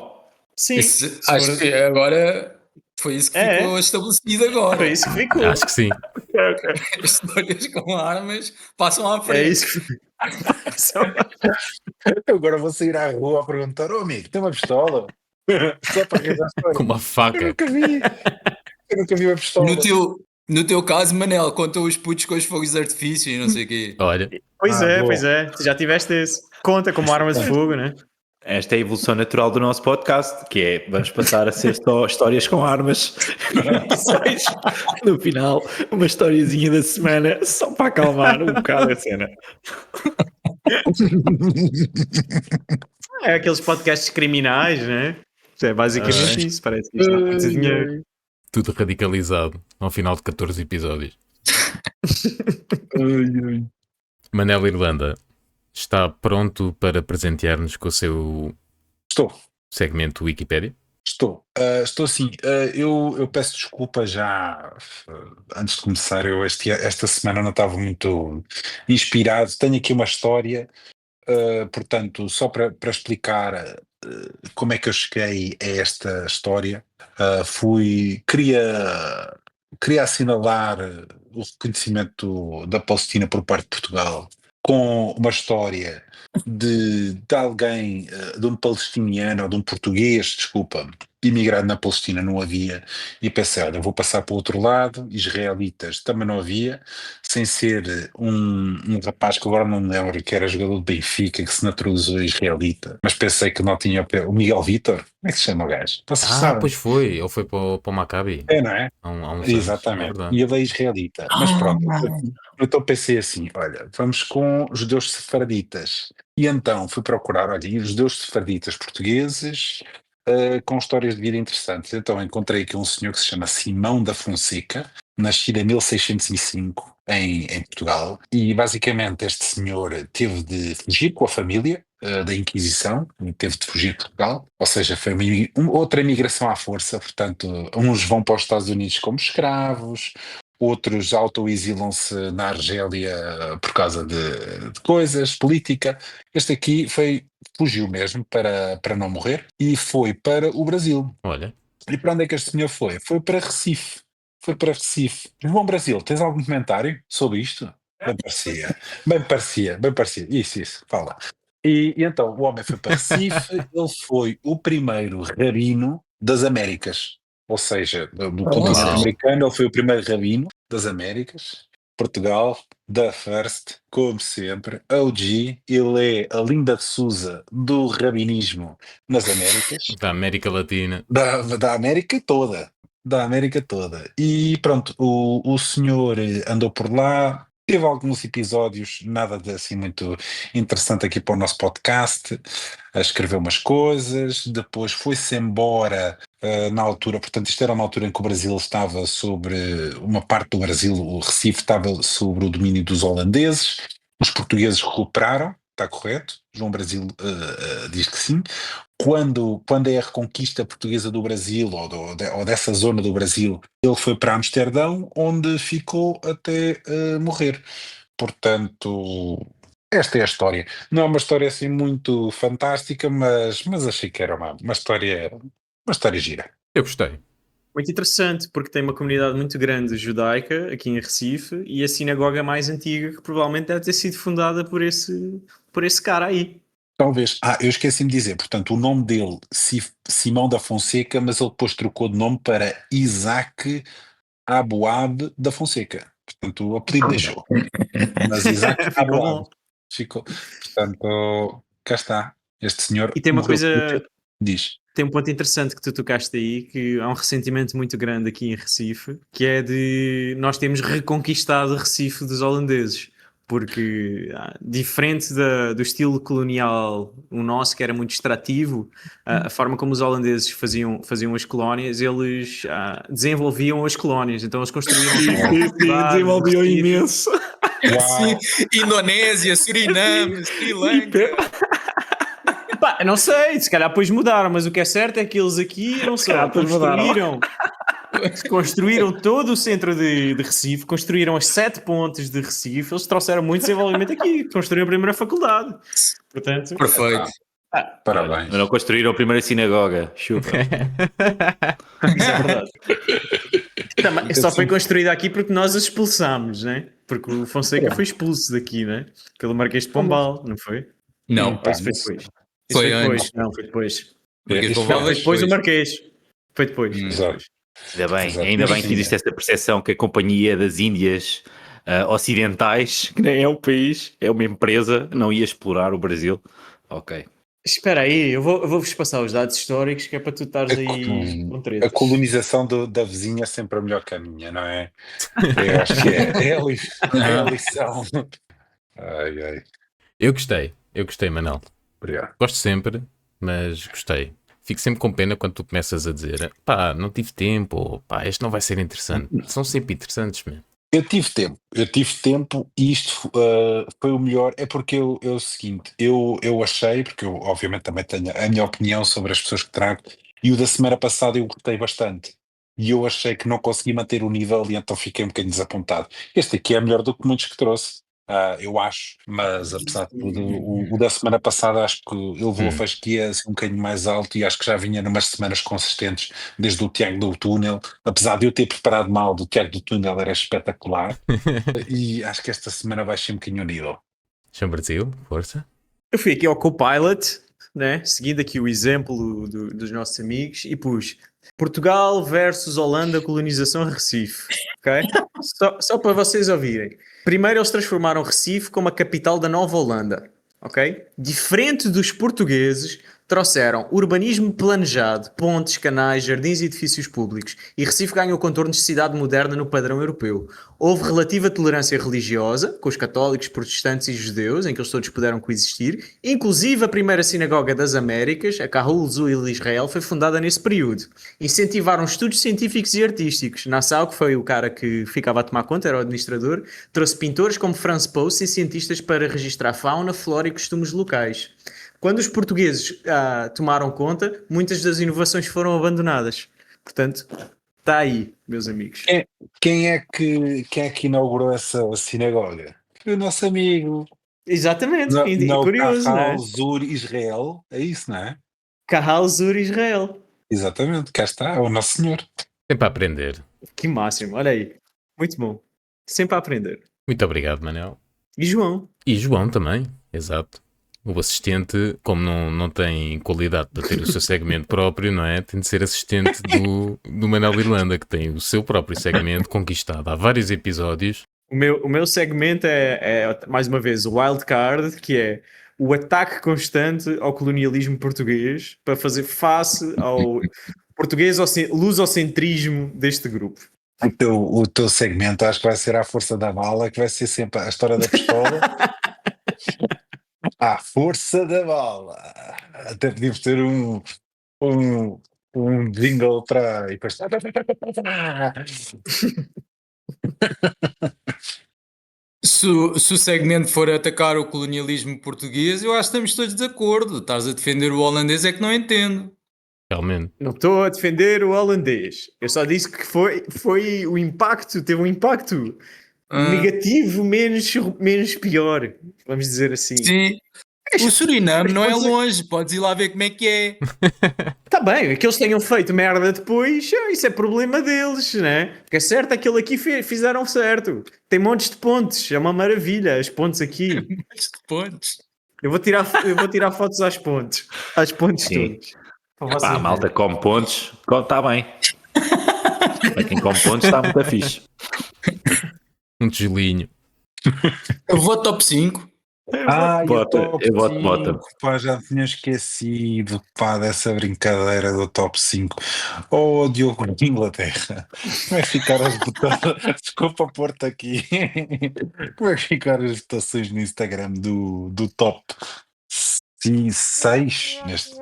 S2: Sim.
S5: Acho que agora foi isso que ficou estabelecido agora.
S2: Foi isso que ficou.
S1: Acho que sim.
S5: Histórias com armas passam à
S2: É
S5: frente.
S2: isso que
S3: Eu agora vou sair à rua a perguntar: amigo, tem uma pistola? Só para arranjar a história.
S1: Com uma
S3: Eu
S1: faca.
S3: nunca vi uma pistola.
S5: No teu caso, Manel, conta os putos com os fogos de artifício e não sei o quê.
S1: Olha,
S2: Pois é.
S3: boa.
S2: Tu já tiveste esse. Conta como armas de fogo, né?
S4: Esta é a evolução natural do nosso podcast, que é, vamos passar a ser só histórias com armas. No final, uma historiazinha da semana, só para acalmar um bocado a cena.
S2: É aqueles podcasts criminais, né? É basicamente isso. Parece que isto dá para fazer dinheiro.
S1: tudo radicalizado ao final de 14 episódios. Manel Irlanda está pronto para presentear-nos com o seu
S3: Estou.
S1: segmento Wikipédia?
S3: Estou sim. Eu peço desculpa já, antes de começar, esta semana não estava muito inspirado. Tenho aqui uma história, portanto, só para explicar como é que eu cheguei a esta história. Queria assinalar o reconhecimento da Palestina por parte de Portugal com uma história de alguém, de um palestiniano ou de um português, desculpa, imigrado na Palestina não havia, e pensei, olha, vou passar para o outro lado, israelitas também não havia, sem ser um rapaz que agora não me lembro, que era jogador do Benfica, que se naturalizou israelita, mas pensei que não tinha o Miguel Vítor, como é que se chama o gajo? Vocês sabem?
S1: Pois foi. Ele foi para o Maccabi
S3: É, não é?
S1: há uns anos. É
S3: Exatamente.
S1: verdade.
S3: E ele é israelita. Mas pronto, eu então pensei assim, olha, vamos com judeus sefarditas. E então fui procurar, olha, e os judeus sefarditas portugueses com histórias de vida interessantes. Então encontrei aqui um senhor que se chama Simão da Fonseca, nascido em 1605 em Portugal. E basicamente este senhor teve de fugir com a família da Inquisição, e teve de fugir de Portugal, ou seja, foi outra imigração à força, portanto, uns vão para os Estados Unidos como escravos, outros autoexilam-se na Argélia por causa de coisas, política. Este aqui fugiu mesmo para não morrer e foi para o Brasil.
S1: Olha,
S3: E para onde é que este senhor foi? Foi para Recife. Foi para Recife. João Brasil, tens algum comentário sobre isto? Bem parecia, bem parecia, bem parecia. Isso, fala. E então o homem foi para Recife, ele foi o primeiro rabino das Américas, ou seja, do continente
S1: Uau.
S3: americano, ele foi o primeiro rabino das Américas. Portugal, da First, como sempre, OG, ele é a Linda de Souza do rabinismo nas Américas,
S1: da América Latina.
S3: da América toda, da América toda. E pronto, o senhor andou por lá, teve alguns episódios, nada de assim muito interessante aqui para o nosso podcast, escreveu umas coisas, depois foi-se embora na altura, portanto isto era uma altura em que o Brasil estava sobre, uma parte do Brasil, o Recife estava sobre o domínio dos holandeses, os portugueses recuperaram, está correto? João Brasil diz que sim. Quando é a reconquista portuguesa do Brasil, ou dessa zona do Brasil, ele foi para Amsterdão, onde ficou até morrer. Portanto, esta é a história. Não é uma história assim muito fantástica, mas achei que era uma história gira.
S1: Eu gostei.
S2: Muito interessante, porque tem uma comunidade muito grande judaica aqui em Recife e a sinagoga mais antiga que provavelmente deve ter sido fundada por esse cara aí.
S3: Talvez. Eu esqueci-me de dizer, portanto, o nome dele, Simão da Fonseca, mas ele depois trocou de nome para Isaac Aboab da Fonseca. Portanto, o apelido deixou. Mas Isaac
S2: Ficou
S3: Aboab
S2: bom.
S3: ficou. Portanto, cá está. Este senhor
S2: E tem uma
S3: morreu.
S2: coisa,
S3: Diz.
S2: tem um ponto interessante que tu tocaste aí, que há um ressentimento muito grande aqui em Recife, que é de nós termos reconquistado Recife dos holandeses. Porque, diferente do estilo colonial, o nosso que era muito extrativo, a forma como os holandeses faziam as colónias, eles desenvolviam as colónias. Então eles construíram
S6: Desenvolviam imenso.
S3: Uau!
S5: Indonésia, Suriname, Sri Lanka.
S2: Pá, eu não sei, se calhar depois mudaram, mas o que é certo é que eles aqui não só
S6: calhar depois
S2: construíram todo o centro de Recife, construíram as 7 pontes de Recife, eles trouxeram muito desenvolvimento aqui, construíram a primeira faculdade. Portanto,
S5: Perfeito.
S3: Parabéns.
S4: Não construíram a primeira sinagoga. Chupa.
S2: isso é verdade. Também, só foi construída aqui porque nós as expulsámos, né? Porque o Fonseca foi expulso daqui, né? Pelo Marquês de Pombal, não foi?
S5: Não,
S2: Ou isso foi depois? Isso
S5: Foi
S2: foi depois.
S5: antes.
S2: Não, foi depois.
S5: porque
S3: Isso
S5: tu
S3: foi
S2: Não, foi depois o Marquês. Foi depois. Foi
S3: Exato.
S2: depois.
S3: Exato.
S4: Ainda bem
S3: Mas
S4: que
S3: sim,
S4: existe essa percepção que a Companhia das Índias Ocidentais, que nem é um país, é uma empresa, não ia explorar o Brasil. Ok.
S2: Espera aí, eu vou-vos passar os dados históricos que é para tu estares aí com
S3: A
S2: tretas.
S3: colonização da vizinha é sempre a melhor que a minha, não é? Eu acho que é a lição. Ai.
S1: Eu gostei, Manel.
S3: Obrigado.
S1: Gosto sempre, mas gostei. Fico sempre com pena quando tu começas a dizer pá, não tive tempo, ou pá, este não vai ser interessante. São sempre interessantes, mesmo.
S3: Eu tive tempo e isto foi o melhor, é porque é o seguinte, eu achei, porque eu obviamente também tenho a minha opinião sobre as pessoas que trago, E o da semana passada eu gostei bastante. E eu achei que não consegui manter o nível e então fiquei um bocadinho desapontado. Este aqui é melhor do que muitos que trouxe, eu acho, mas apesar de tudo, o da semana passada acho que ele levou a fasquia assim, um bocadinho mais alto e acho que já vinha numas semanas consistentes, desde o Tiago do Túnel. Apesar de eu ter preparado mal, do Tiago do Túnel era espetacular. E acho que esta semana vai ser um bocadinho o nível.
S1: Chão Brasil, força.
S2: Eu fui aqui ao Copilot, né? Seguindo aqui o exemplo dos nossos amigos, e pus Portugal versus Holanda, colonização Recife. Ok? Só para vocês ouvirem. Primeiro, eles transformaram Recife como a capital da Nova Holanda. Ok? Diferente dos portugueses, trouxeram urbanismo planejado, pontes, canais, jardins e edifícios públicos, e Recife ganhou contornos de cidade moderna no padrão europeu. Houve relativa tolerância religiosa, com os católicos, protestantes e judeus, em que eles todos puderam coexistir. Inclusive, a primeira sinagoga das Américas, a Kahul Zul Israel, foi fundada nesse período. Incentivaram estudos científicos e artísticos. Nassau, que foi o cara que ficava a tomar conta, era o administrador, trouxe pintores como Franz Posse e cientistas para registrar fauna, flora e costumes locais. Quando os portugueses tomaram conta, muitas das inovações foram abandonadas. Portanto, está aí, meus amigos.
S3: Quem é que inaugurou essa sinagoga? Foi o nosso amigo.
S2: Exatamente,
S3: Não,
S2: curioso, não é?
S3: Kahal Zur Israel, é isso, não é?
S2: Kahal Zur Israel.
S3: Exatamente, cá está, é o Nosso Senhor.
S1: Sempre a aprender.
S2: Que máximo, olha aí. Muito bom. Sempre a aprender.
S1: Muito obrigado, Manel.
S2: E João?
S1: E João também, exato. O assistente, como não tem qualidade para ter o seu segmento próprio, não é? Tem de ser assistente do Manel Irlanda, que tem o seu próprio segmento conquistado há vários episódios.
S2: O meu segmento é, mais uma vez, o wild card, que é o ataque constante ao colonialismo português para fazer face ao português lusocentrismo deste grupo.
S3: O teu segmento acho que vai ser à força da bala, que vai ser sempre a história da pistola. À força da bala. Até podíamos ter um jingle para. E depois...
S5: Se o segmento for atacar o colonialismo português, eu acho que estamos todos de acordo. Estás a defender o holandês é que não entendo.
S1: Realmente.
S2: Não estou a defender o holandês. Eu só disse que foi o impacto, teve um impacto negativo menos pior, vamos dizer assim.
S5: Sim. O Suriname não é longe, podes ir lá ver como é que é.
S2: Está bem, que eles tenham feito merda depois, isso é problema deles, né? Porque é certo, aquele aqui fizeram certo. Tem montes de pontes, é uma maravilha, as pontes aqui.
S5: Montes de pontos.
S2: Eu vou tirar fotos às pontes
S4: Sim.
S2: todas.
S4: A malta come pontos, está bem. Para quem come pontos está muito fixe.
S1: Um tijolinho.
S5: Eu vou top 5.
S4: Eu voto bota.
S3: Pá, já tinha esquecido, pá, dessa brincadeira do top 5. Oh, Diogo de Inglaterra, como é que ficaram as votações? Desculpa pôr-te aqui. Como é que ficaram as votações no Instagram do top 6 neste?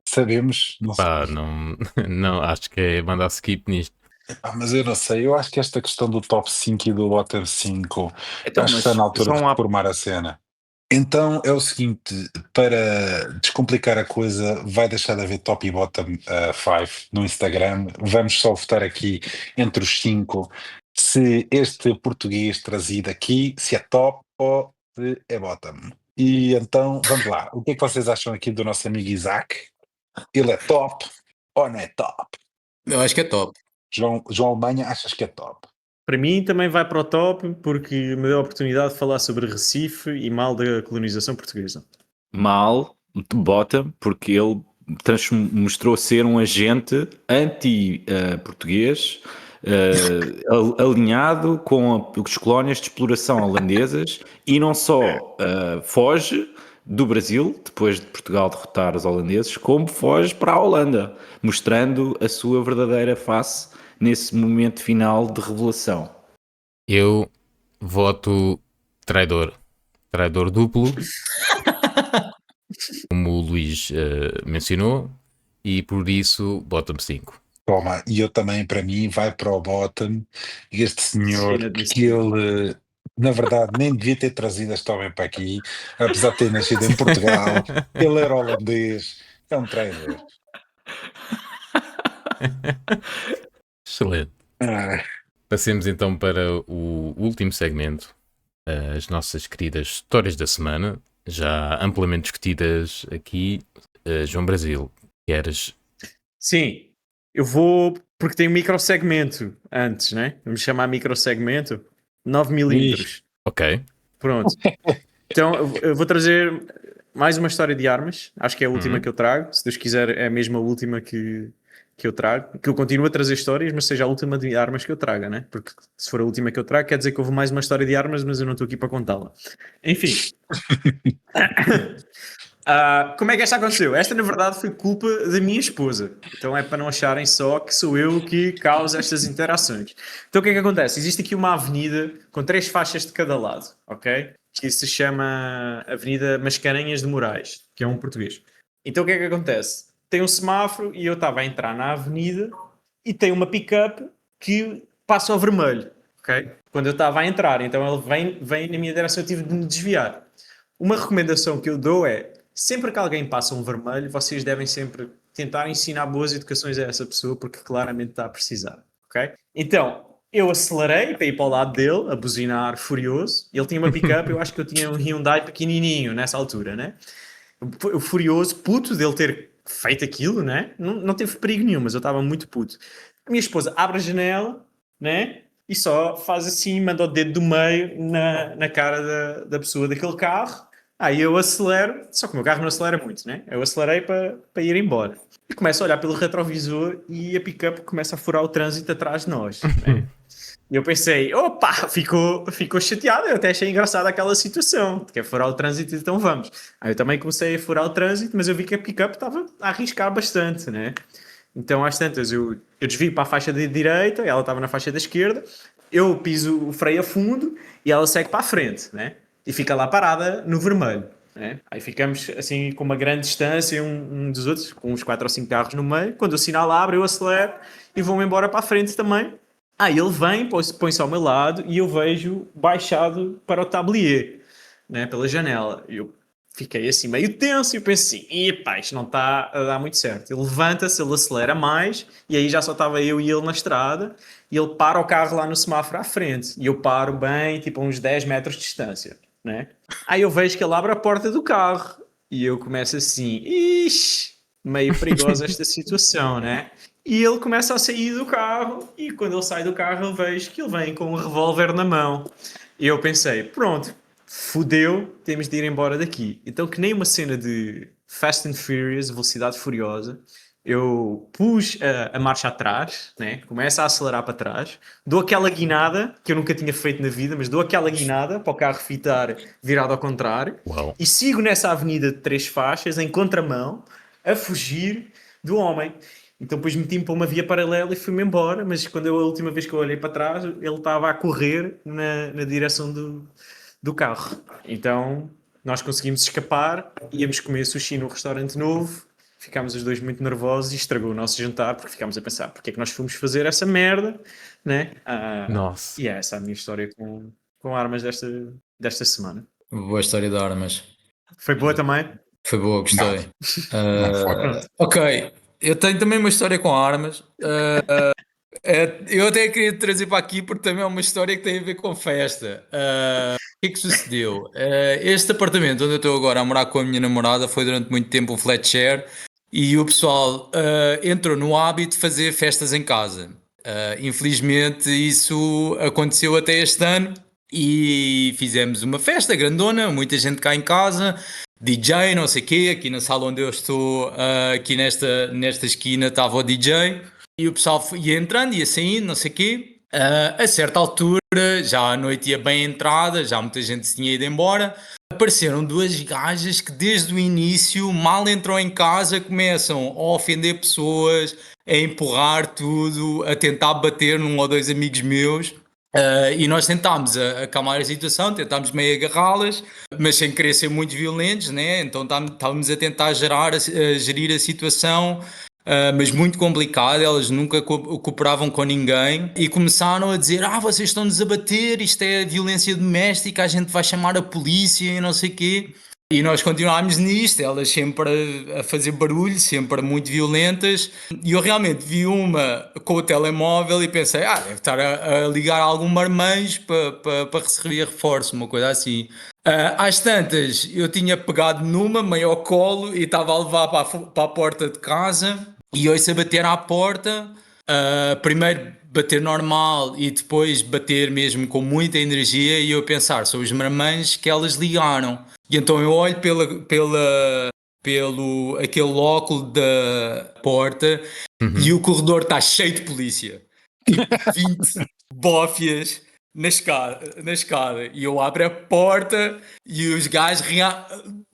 S3: Sabemos? Não
S1: Pá,
S3: sei.
S1: não, acho que é mandar skip nisto.
S3: Mas eu não sei, eu acho que esta questão do top 5 e do bottom 5
S4: Então,
S3: acho que
S4: mas
S3: está na altura de
S4: só há-
S3: reformar a cena. Então é o seguinte, para descomplicar a coisa, vai deixar de haver top e bottom 5 no Instagram. Vamos só votar aqui entre os 5 se este português trazido aqui se é top ou se é bottom. E então, vamos lá. O que é que vocês acham aqui do nosso amigo Isaac? Ele é top ou não é top?
S5: Eu acho que é top.
S3: João Alemanha, achas que é top?
S2: Para mim também vai para o top porque me deu a oportunidade de falar sobre Recife e mal da colonização portuguesa.
S4: Mal, bota, porque ele mostrou ser um agente anti-português, alinhado com as colónias de exploração holandesas e não só foge do Brasil, depois de Portugal derrotar os holandeses, como foge para a Holanda, mostrando a sua verdadeira face nesse momento final de revelação.
S1: Eu voto traidor. Traidor duplo. Como o Luís mencionou. E por isso, bottom 5.
S3: Toma, e eu também, para mim, vai para o bottom. Este senhor, que ele, na verdade, nem devia ter trazido este homem para aqui, apesar de ter nascido em Portugal. Ele era holandês, é um traidor.
S1: Excelente.
S3: Ah,
S1: Passemos então para o último segmento, as nossas queridas histórias da semana, já amplamente discutidas aqui. João Brasil, queres?
S2: Sim, eu vou, porque tem um microsegmento antes, né? Vamos chamar microsegmento 9 milímetros.
S1: Ok.
S2: Pronto. Então eu vou trazer mais uma história de armas. Acho que é a última que eu trago. Se Deus quiser, é mesmo a última que eu trago. Que eu continuo a trazer histórias, mas seja a última de armas que eu traga, né? Porque se for a última que eu trago, quer dizer que houve mais uma história de armas, mas eu não estou aqui para contá-la. Enfim. Como é que esta aconteceu? Esta, na verdade, foi culpa da minha esposa. Então é para não acharem só que sou eu que causa estas interações. Então o que é que acontece? Existe aqui uma avenida com 3 faixas de cada lado, ok? Que se chama Avenida Mascarenhas de Moraes, que é um português. Então o que é que acontece? Tem um semáforo e eu estava a entrar na avenida e tem uma pick-up que passa ao vermelho, ok? Quando eu estava a entrar, então ele vem na minha direção, eu tive de me desviar. Uma recomendação que eu dou é, sempre que alguém passa um vermelho, vocês devem sempre tentar ensinar boas educações a essa pessoa, porque claramente está a precisar, ok? Então, eu acelerei para ir para o lado dele, a buzinar furioso. Ele tinha uma pick-up, eu acho que eu tinha um Hyundai pequenininho nessa altura, né? O furioso, puto dele ter feito aquilo, né? Não teve perigo nenhum, mas eu estava muito puto. A minha esposa abre a janela, né? E só faz assim, manda o dedo do meio na cara da pessoa daquele carro. Aí eu acelero, só que o meu carro não acelera muito, né? Eu acelerei para ir embora. E começo a olhar pelo retrovisor e a pick-up começa a furar o trânsito atrás de nós, né? E eu pensei, opa, ficou chateado. Eu até achei engraçada aquela situação, que é furar o trânsito, então vamos. Aí eu também comecei a furar o trânsito, mas eu vi que a pick-up estava a arriscar bastante, né? Então, às tantas, eu desvio para a faixa da direita, ela estava na faixa da esquerda, eu piso o freio a fundo e ela segue para a frente, né? E fica lá parada no vermelho, né? Aí ficamos assim com uma grande distância um dos outros, com uns 4 ou 5 carros no meio. Quando o sinal abre, eu acelero e vou-me embora para a frente também. Ele vem, põe-se ao meu lado e eu vejo baixado para o tablier, né, pela janela. Eu fiquei assim meio tenso e eu pensei assim, epá, isto não está a dar muito certo. Ele levanta-se, ele acelera mais e aí já só estava eu e ele na estrada e ele para o carro lá no semáforo à frente e eu paro bem, tipo a uns 10 metros de distância, né? Aí eu vejo que ele abre a porta do carro e eu começo assim, ixi, meio perigosa esta situação, né? E ele começa a sair do carro e quando ele sai do carro eu vejo que ele vem com um revólver na mão. E eu pensei, pronto, fudeu, temos de ir embora daqui. Então que nem uma cena de Fast and Furious, Velocidade Furiosa, eu pus a marcha atrás, né? Começo a acelerar para trás, dou aquela guinada, que eu nunca tinha feito na vida, mas dou aquela guinada para o carro fitar virado ao contrário,
S1: Uau.
S2: e sigo nessa avenida de 3 faixas, em contramão, a fugir do homem. Então depois meti-me para uma via paralela e fui-me embora, mas a última vez que eu olhei para trás, ele estava a correr na direção do carro. Então nós conseguimos escapar, íamos comer sushi num restaurante novo, ficámos os dois muito nervosos e estragou o nosso jantar, porque ficámos a pensar, porque é que nós fomos fazer essa merda, né?
S1: Nossa.
S2: E é essa a minha história com armas desta semana.
S5: Boa história de armas.
S2: Foi boa também?
S5: Foi boa, gostei.
S3: não foi.
S5: Ok, eu tenho também uma história com armas. Eu até queria trazer para aqui porque também é uma história que tem a ver com festa. O que é que sucedeu? Este apartamento onde eu estou agora a morar com a minha namorada foi durante muito tempo um flat share e o pessoal entrou no hábito de fazer festas em casa. Infelizmente isso aconteceu até este ano e fizemos uma festa grandona, muita gente cá em casa, DJ, não sei o quê, aqui na sala onde eu estou, aqui nesta esquina estava o DJ. E o pessoal ia entrando, ia saindo, não sei o quê. A certa altura, já a noite ia bem entrada, já muita gente se tinha ido embora. Apareceram 2 gajas que desde o início, mal entram em casa, começam a ofender pessoas, a empurrar tudo, a tentar bater num ou 2 amigos meus. E nós tentámos acalmar a situação, tentámos meio agarrá-las, mas sem querer ser muito violentos, né? Então estávamos a tentar gerir a situação. Mas muito complicado, elas nunca cooperavam com ninguém e começaram a dizer, vocês estão-nos a bater, isto é violência doméstica, a gente vai chamar a polícia e não sei o quê. E nós continuámos nisto, elas sempre a fazer barulho, sempre muito violentas. E eu realmente vi uma com o telemóvel e pensei, deve estar a ligar algum marmanjo para receber reforço, uma coisa assim. Às tantas, eu tinha pegado numa, meio ao colo, e estava a levar para a porta de casa, e ouço a bater à porta. Primeiro bater normal e depois bater mesmo com muita energia, e eu a pensar, são os marmães que elas ligaram. E então eu olho pelo aquele óculo da porta e o corredor está cheio de polícia. Tipo 20 bófias na escada. E eu abro a porta e os gajos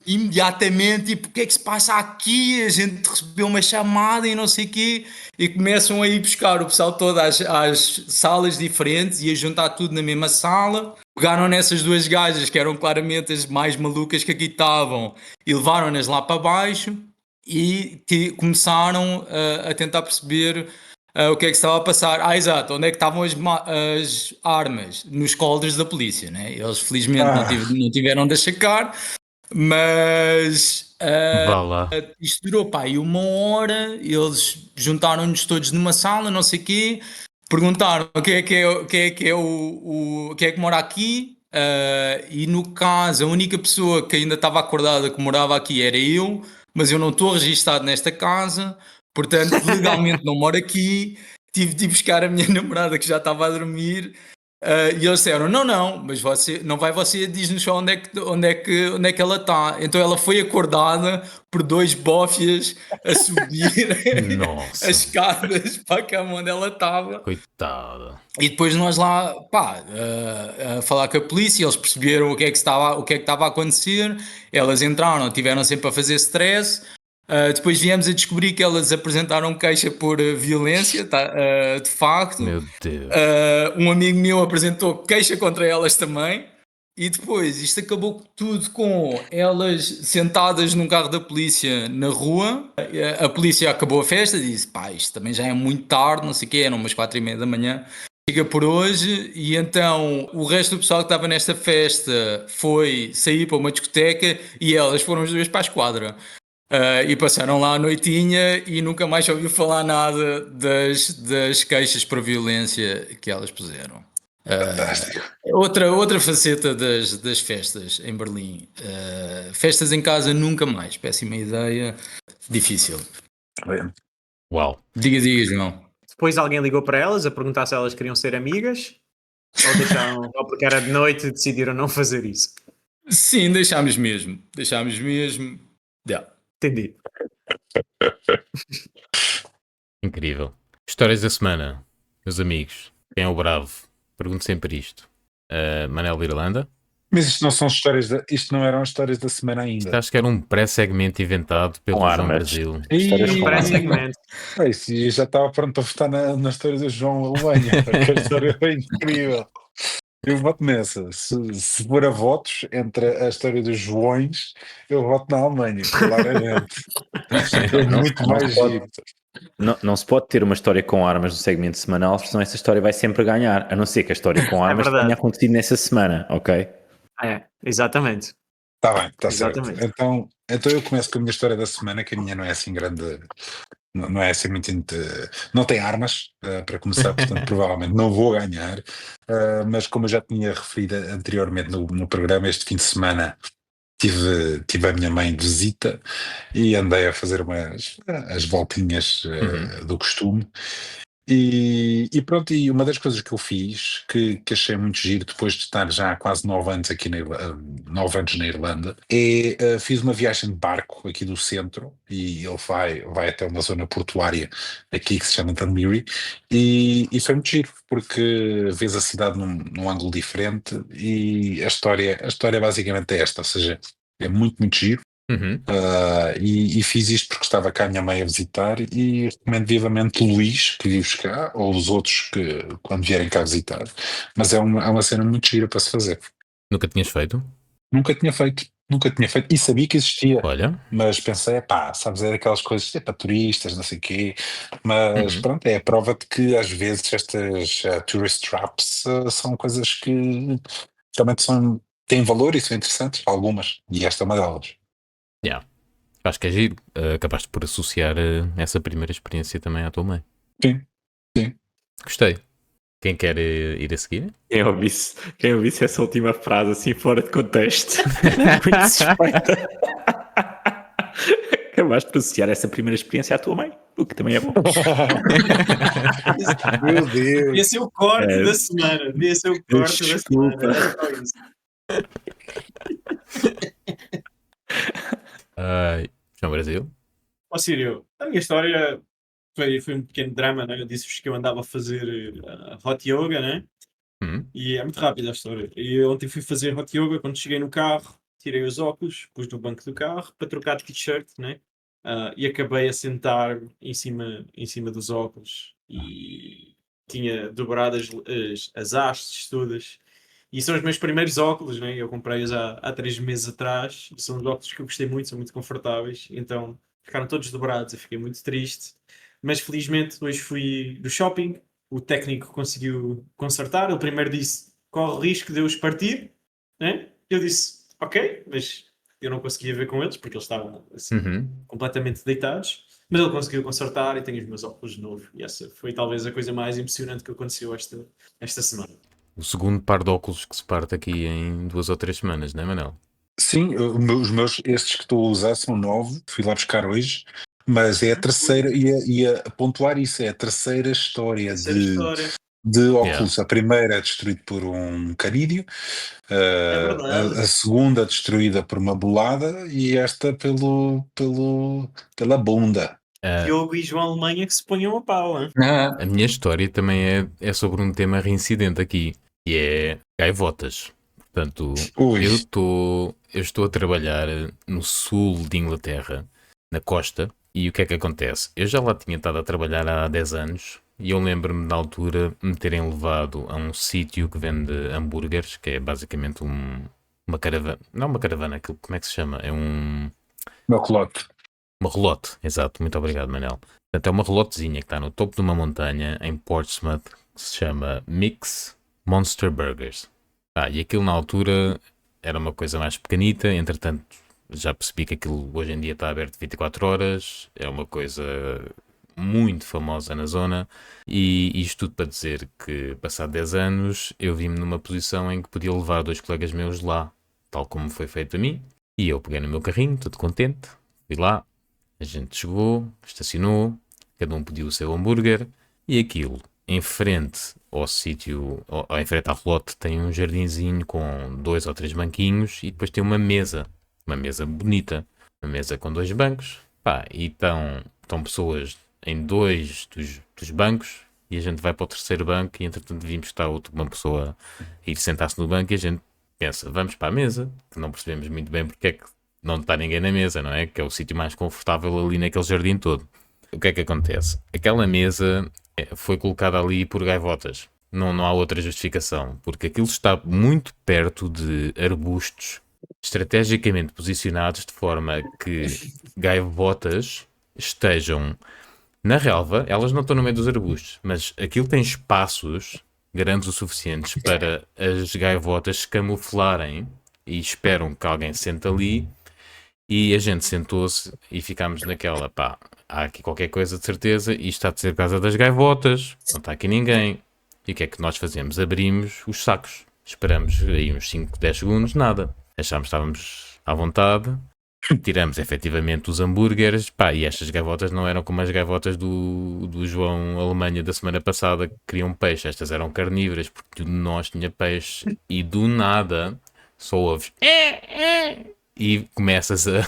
S5: imediatamente, tipo, o que é que se passa aqui? A gente recebeu uma chamada e não sei o quê. E começam a ir buscar o pessoal todo às salas diferentes e a juntar tudo na mesma sala. Pegaram nessas duas gajas que eram claramente as mais malucas que aqui estavam e levaram-nas lá para baixo e começaram a tentar perceber o que é que estava a passar. Exato, onde é que estavam as armas? Nos coldres da polícia, né? Eles felizmente não tiveram de achacar, mas
S1: Vá lá.
S5: isto durou, aí 1 hora. Eles juntaram-nos todos numa sala, não sei o quê, perguntaram quem é que mora aqui. E no caso, a única pessoa que ainda estava acordada que morava aqui era eu, mas eu não estou registado nesta casa, portanto legalmente não moro aqui. Tive de ir buscar a minha namorada que já estava a dormir. E eles disseram, não, mas você diz-nos só onde é que ela está. Então ela foi acordada por 2 bófias a subir
S1: Nossa.
S5: as escadas para a cama onde ela estava.
S1: Coitada.
S5: E depois nós lá, a falar com a polícia, eles perceberam o que é que estava a acontecer. Elas entraram, tiveram sempre a fazer stress. Depois viemos a descobrir que elas apresentaram queixa por violência, de facto.
S1: Meu Deus.
S5: Um amigo meu apresentou queixa contra elas também. E depois isto acabou tudo com elas sentadas num carro da polícia na rua. A polícia acabou a festa e disse, isto também já é muito tarde, não sei o quê, eram umas 4:30 da manhã. Chega por hoje. E então o resto do pessoal que estava nesta festa foi sair para uma discoteca e elas foram as duas para a esquadra. E passaram lá a noitinha e nunca mais ouviu falar nada das queixas por violência que elas puseram.
S3: Fantástico.
S5: Outra faceta das festas em Berlim. Festas em casa nunca mais. Péssima ideia. Difícil.
S1: Uau.
S5: Diga, João.
S2: Depois alguém ligou para elas a perguntar se elas queriam ser amigas ou deixaram, ou porque era de noite decidiram não fazer isso.
S5: Sim, deixámos mesmo. Yeah.
S2: Entendi.
S1: Incrível. Histórias da semana. Meus amigos. Quem é o bravo? Pergunto sempre isto. Manel de Irlanda?
S3: Mas isto não são histórias isto não eram histórias da semana ainda.
S1: Isto acho que era um pré-segmento inventado pelo
S4: Com
S1: João
S4: armas.
S1: Brasil.
S4: Histórias com armas.
S2: Pré-segmento.
S3: E já estava pronto para votar na história do João Alemanha. Porque a história é incrível. Eu voto nessa. Se for a votos entre a história dos Joões, eu voto na Alemanha, claramente. É muito mais giro.
S4: Não se pode ter uma história com armas no segmento semanal, senão essa história vai sempre ganhar, a não ser que a história com armas
S2: verdade.
S4: tenha acontecido nessa semana, ok?
S2: Exatamente.
S3: Está bem, está certo.
S2: Exatamente.
S3: Então eu começo com a minha história da semana, que a minha não é assim grande, não é assim muito. Não tem armas, para começar, portanto provavelmente não vou ganhar, mas como eu já tinha referido anteriormente no programa, este fim de semana tive a minha mãe de visita e andei a fazer as voltinhas do costume. E pronto, e uma das coisas que eu fiz, que achei muito giro, depois de estar já há quase 9 anos aqui 9 anos na Irlanda, fiz uma viagem de barco aqui do centro, e ele vai até uma zona portuária aqui que se chama Dunleary, e foi muito giro, porque vês a cidade num ângulo diferente, e a história basicamente é esta, ou seja, é muito, muito giro. E fiz isto porque estava cá a minha mãe a visitar, e recomendo vivamente o Luís que vives cá, ou os outros que quando vierem cá visitar, mas é uma cena muito gira para se fazer.
S1: Nunca tinhas feito?
S3: Nunca tinha feito e sabia que existia,
S1: Olha.
S3: mas pensei, sabes, é daquelas coisas, para turistas, não sei o quê, mas pronto, é a prova de que às vezes estas tourist traps são coisas que realmente têm valor e são interessantes, algumas, e esta é uma delas.
S1: Acho que é giro. Acabaste por associar essa primeira experiência também à tua mãe.
S3: Sim.
S1: Gostei. Quem quer ir a seguir?
S4: Quem ouvisse essa última frase assim fora de contexto, muito suspeita. Acabaste de associar essa primeira experiência à tua mãe, o que também é bom.
S3: Meu Deus!
S2: Esse é o corte da semana. Esse é o corte da
S4: Desculpa.
S2: semana. É só isso.
S1: João Brasil?
S2: Ó Sírio, a minha história foi um pequeno drama, né? Eu disse-vos que eu andava a fazer hot yoga, né?
S1: Hum?
S2: E é muito rápida a história. E eu ontem fui fazer hot yoga, quando cheguei no carro, tirei os óculos, pus no banco do carro para trocar de t-shirt, né? E acabei a sentar em cima dos óculos e tinha dobrado as hastes todas. E são os meus primeiros óculos, né? Eu comprei-os há 3 meses atrás. E são os óculos que eu gostei muito, são muito confortáveis. Então ficaram todos dobrados, eu fiquei muito triste. Mas felizmente hoje fui do shopping, o técnico conseguiu consertar. Ele primeiro disse: corre o risco de eu os partir, né? Eu disse: ok, mas eu não conseguia ver com eles porque eles estavam assim,
S1: Uhum.
S2: completamente deitados. Mas ele conseguiu consertar e tenho os meus óculos de novo. E essa foi talvez a coisa mais impressionante que aconteceu esta semana.
S1: O segundo par de óculos que se parte aqui em 2 ou 3 semanas, não é, Manel?
S3: Sim, os meus, estes que estou a usar são novos, fui lá buscar hoje, mas é a terceira, ia pontuar isso, é a terceira história
S2: Essa era a história.
S3: de óculos. A primeira é destruída por um canídeo,
S2: É verdade.
S3: a segunda destruída por uma bolada e esta pela bunda.
S2: Diogo e João Alemanha que se ponham a pau, hein?
S1: A minha história também é sobre um tema reincidente aqui, e é gaivotas. Portanto,
S3: Ui.
S1: eu estou a trabalhar no sul de Inglaterra, na costa, e o que é que acontece? Eu já lá tinha estado a trabalhar há 10 anos, e eu lembro-me na altura me terem levado a um sítio que vende hambúrgueres, que é basicamente uma caravana. Não uma caravana, aquilo, como é que se chama? É
S3: Meu colote.
S1: uma relote, exato, muito obrigado, Manel. Portanto, é uma relotezinha que está no topo de uma montanha em Portsmouth, que se chama Mix Monster Burgers. E aquilo na altura era uma coisa mais pequenita, entretanto já percebi que aquilo hoje em dia está aberto 24 horas, é uma coisa muito famosa na zona, e isto tudo para dizer que, passado 10 anos, eu vi-me numa posição em que podia levar 2 colegas meus lá, tal como foi feito a mim, e eu peguei no meu carrinho, todo contente, fui lá, a gente chegou, estacionou, cada um pediu o seu hambúrguer, e aquilo, em frente ao sítio, em frente à relote, tem um jardinzinho com 2 ou 3 banquinhos, e depois tem uma mesa bonita, uma mesa com 2 bancos, e estão pessoas em 2 dos bancos, e a gente vai para o terceiro banco, e entretanto vimos que está uma pessoa a ir sentar-se no banco, e a gente pensa, vamos para a mesa, que não percebemos muito bem porque é que não está ninguém na mesa, não é? Que é o sítio mais confortável ali naquele jardim todo. O que é que acontece? Aquela mesa foi colocada ali por gaivotas. Não há outra justificação, porque aquilo está muito perto de arbustos estrategicamente posicionados de forma que gaivotas estejam na relva. Elas não estão no meio dos arbustos, mas aquilo tem espaços grandes o suficientes para as gaivotas se camuflarem e esperam que alguém sente ali. E a gente sentou-se e ficámos naquela, há aqui qualquer coisa de certeza, isto está de ser casa das gaivotas, não está aqui ninguém. E o que é que nós fazemos? Abrimos os sacos, esperamos aí uns 5, 10 segundos, nada. Achámos que estávamos à vontade, tiramos efetivamente os hambúrgueres, e estas gaivotas não eram como as gaivotas do João Alemanha da semana passada, que queriam peixe, estas eram carnívoras, porque tudo de nós tinha peixe, e do nada só ouves e começas a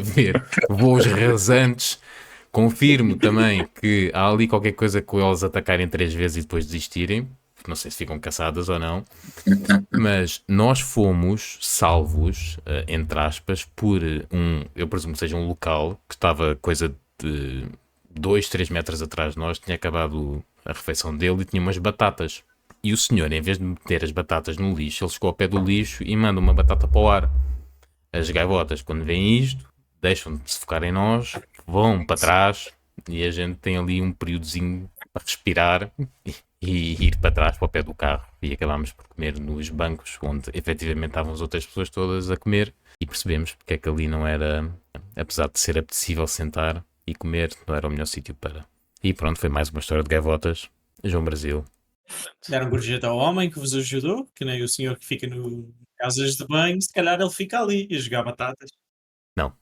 S1: ver voos rasantes. Confirmo também que há ali qualquer coisa com elas atacarem 3 vezes e depois desistirem. Não sei se ficam caçadas ou não. Mas nós fomos salvos, entre aspas, por eu presumo que seja um local que estava coisa de 2, 3 metros atrás de nós. Tinha acabado a refeição dele e tinha umas batatas. E o senhor, em vez de meter as batatas no lixo, ele chegou ao pé do lixo e manda uma batata para o ar. As gaivotas, quando veem isto, deixam de se focar em nós, vão para trás e a gente tem ali um períodozinho para respirar e ir para trás para o pé do carro e acabámos por comer nos bancos onde efetivamente estavam as outras pessoas todas a comer e percebemos porque é que ali não era, apesar de ser apetecível sentar e comer, não era o melhor sítio para. E pronto, foi mais uma história de gaivotas. João Brasil.
S6: Deram gorjeta ao homem que vos ajudou, que nem o senhor que fica no casas de banho, se calhar ele fica ali a jogar batatas.
S1: Não,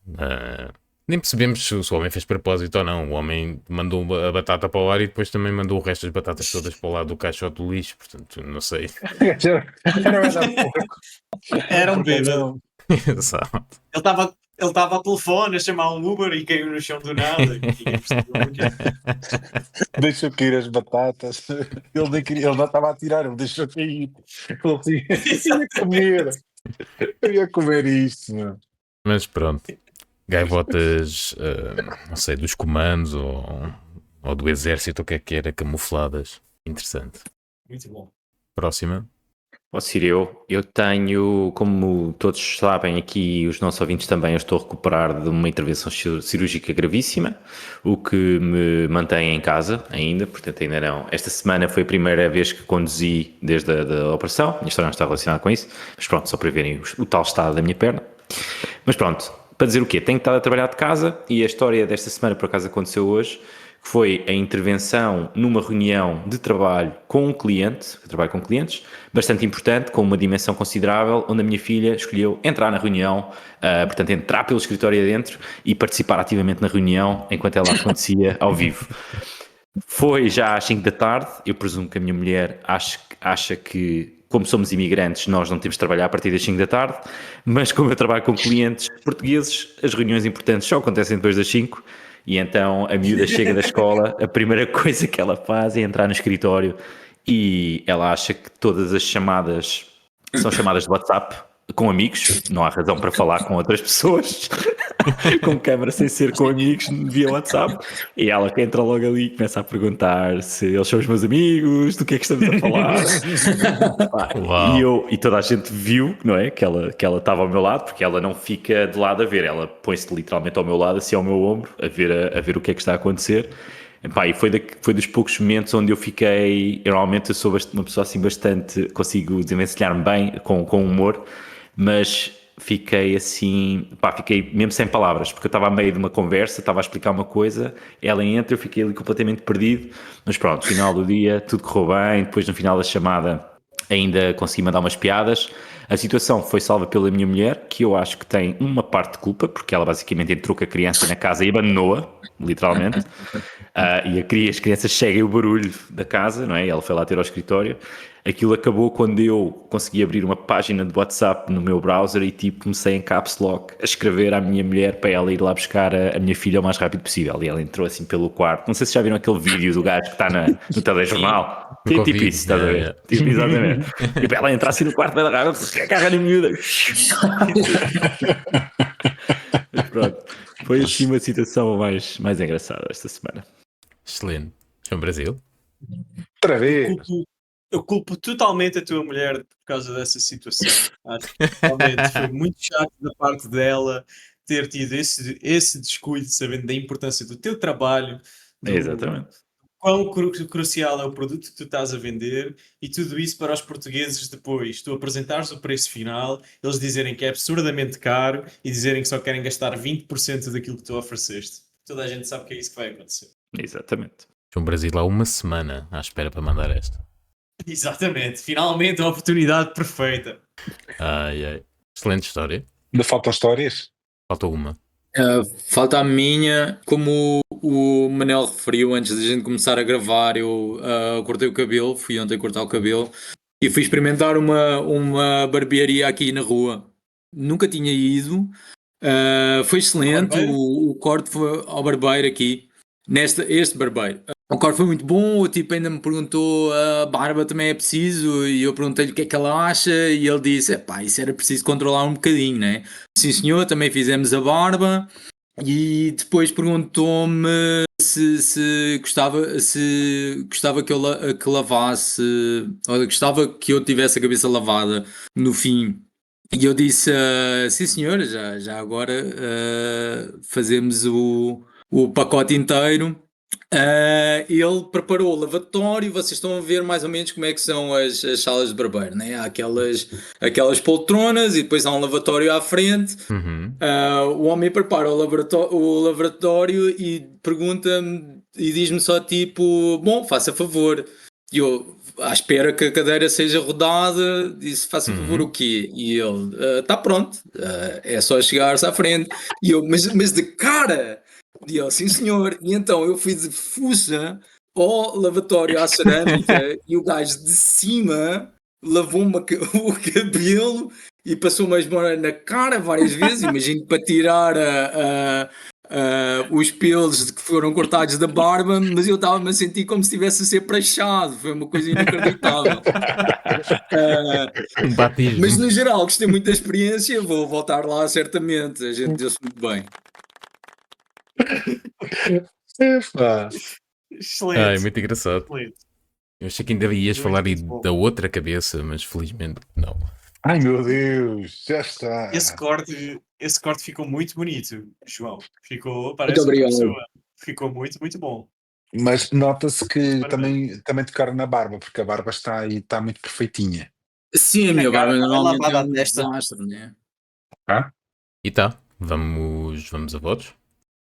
S1: nem percebemos se o homem fez propósito ou não. O homem mandou a batata para o ar e depois também mandou o resto das batatas todas para o lado do caixote do lixo, portanto, não sei.
S6: Era um bêbado.
S1: Exato.
S6: Ele estava ao telefone a chamar um Uber e caiu no chão do nada. E ninguém percebeu o que é.
S3: Deixou cair as batatas. Ele não estava a tirar, ele deixou cair. Ele disse, eu ia comer. Eu ia comer isto, meu.
S1: Mas pronto, gaivotas, não sei, dos comandos ou do exército, o que era, camufladas. Interessante.
S6: Muito bom.
S1: Próxima.
S4: Posso ir eu tenho, como todos sabem aqui, os nossos ouvintes também, eu estou a recuperar de uma intervenção cirúrgica gravíssima, o que me mantém em casa ainda, portanto ainda não. Esta semana foi a primeira vez que conduzi desde a operação, a minha história não está relacionada com isso, mas pronto, só para verem o tal estado da minha perna. Mas pronto, para dizer o quê? Tenho estado a trabalhar de casa e a história desta semana por acaso aconteceu hoje, que foi a intervenção numa reunião de trabalho com um cliente, eu trabalho com clientes, bastante importante, com uma dimensão considerável, onde a minha filha escolheu entrar na reunião, portanto entrar pelo escritório adentro e participar ativamente na reunião enquanto ela acontecia ao vivo. Foi já às 5 da tarde, eu presumo que a minha mulher acha que, como somos imigrantes, nós não temos de trabalhar a partir das 5 da tarde, mas como eu trabalho com clientes portugueses, as reuniões importantes só acontecem depois das 5, e então a miúda chega da escola, a primeira coisa que ela faz é entrar no escritório e ela acha que todas as chamadas são chamadas de WhatsApp com amigos, não há razão para falar com outras pessoas com câmara sem ser com amigos via WhatsApp, e ela que entra logo ali e começa a perguntar se eles são os meus amigos, do que é que estamos a falar. E toda a gente viu, não é, que ela estava ao meu lado, porque ela não fica de lado a ver, ela põe-se literalmente ao meu lado, assim ao meu ombro, a ver o que é que está a acontecer. E foi dos poucos momentos onde eu fiquei, normalmente eu sou uma pessoa assim bastante, consigo desenvencilhar-me bem com humor, mas fiquei assim, fiquei mesmo sem palavras, porque eu estava a meio de uma conversa, estava a explicar uma coisa, ela entra, eu fiquei ali completamente perdido, mas pronto, final do dia, tudo correu bem, depois no final da chamada ainda consegui mandar umas piadas. A situação foi salva pela minha mulher, que eu acho que tem uma parte de culpa, porque ela basicamente entrou com a criança na casa e abandonou-a, literalmente. E as crianças seguem o barulho da casa, não é? Ela foi lá ter ao escritório. Aquilo acabou quando eu consegui abrir uma página de WhatsApp no meu browser e comecei em caps lock a escrever à minha mulher para ela ir lá buscar a minha filha o mais rápido possível. E ela entrou assim pelo quarto. Não sei se já viram aquele vídeo do gajo que está no telejornal. Tipo isso, estás a ver? Tipo, exatamente. E para ela entrar assim no quarto, vai dar raiva, agarra na miúda. Mas pronto, foi assim uma situação mais engraçada esta semana.
S1: Excelente. João Brasil.
S3: Outra vez.
S6: Eu culpo totalmente a tua mulher por causa dessa situação. Acho que realmente foi muito chato da parte dela ter tido esse descuido, sabendo da importância do teu trabalho,
S4: Exatamente.
S6: quão crucial é o produto que tu estás a vender, e tudo isso para os portugueses depois. Tu apresentares o preço final, eles dizerem que é absurdamente caro e dizerem que só querem gastar 20% daquilo que tu ofereceste. Toda a gente sabe que é isso que vai acontecer.
S4: Exatamente.
S1: João Brasil há uma semana à espera para mandar esta.
S6: Exatamente. Finalmente a oportunidade perfeita.
S1: Ai. Excelente história.
S3: Ainda faltam histórias?
S1: Faltou uma.
S5: Falta a minha, como o Manel referiu antes da gente começar a gravar, eu cortei o cabelo, fui ontem cortar o cabelo e fui experimentar uma barbearia aqui na rua. Nunca tinha ido, foi excelente, o corte foi ao barbeiro aqui, este barbeiro. O corte foi muito bom, o tipo ainda me perguntou, a barba também é preciso, e eu perguntei-lhe o que é que ela acha, e ele disse, isso era preciso controlar um bocadinho, né? Sim senhor, também fizemos a barba, e depois perguntou-me se gostava que eu lavasse, ou gostava que eu tivesse a cabeça lavada no fim. E eu disse, sim senhor, já agora fazemos o pacote inteiro. Ele preparou o lavatório. Vocês estão a ver mais ou menos como é que são as salas de barbeiro, né? Há aquelas poltronas e depois há um lavatório à frente.
S1: Uhum.
S5: O homem prepara o lavatório e pergunta-me e diz-me só tipo, bom, faça favor. E eu, à espera que a cadeira seja rodada, disse, faça favor o quê? E ele, está pronto, é só chegar-se à frente. E eu, mas de cara? E ele, sim senhor. E então eu fui de fuça ao lavatório à cerâmica e o gajo de cima lavou-me o cabelo e passou-me a esmorar na cara várias vezes, imagino para tirar os pelos que foram cortados da barba, mas eu estava-me a sentir como se estivesse a ser prachado, foi uma coisa inacreditável.
S1: Um batismo.
S5: Mas no geral gostei muito da experiência, vou voltar lá certamente, a gente deu-se muito bem.
S3: Epá.
S6: Excelente.
S1: É muito engraçado.
S6: Excelente.
S1: Eu achei que ainda ias
S6: Muito,
S1: falar aí
S6: muito bom.
S1: da outra cabeça, mas felizmente não.
S3: Ai meu Deus, já está.
S6: Esse corte ficou muito bonito, João. Ficou, parece
S5: Muito
S6: outra
S5: obrigado.
S6: pessoa. Ficou muito, muito bom.
S3: Mas nota-se que
S6: Parabéns.
S3: também tocaram na barba, porque a barba está aí, está muito perfeitinha.
S5: Sim, a minha
S6: cara
S5: barba
S6: estava
S5: normalmente é
S6: lavada
S5: um
S6: à testa.
S5: desastre, né?
S3: Ah?
S1: E tá, vamos a votos?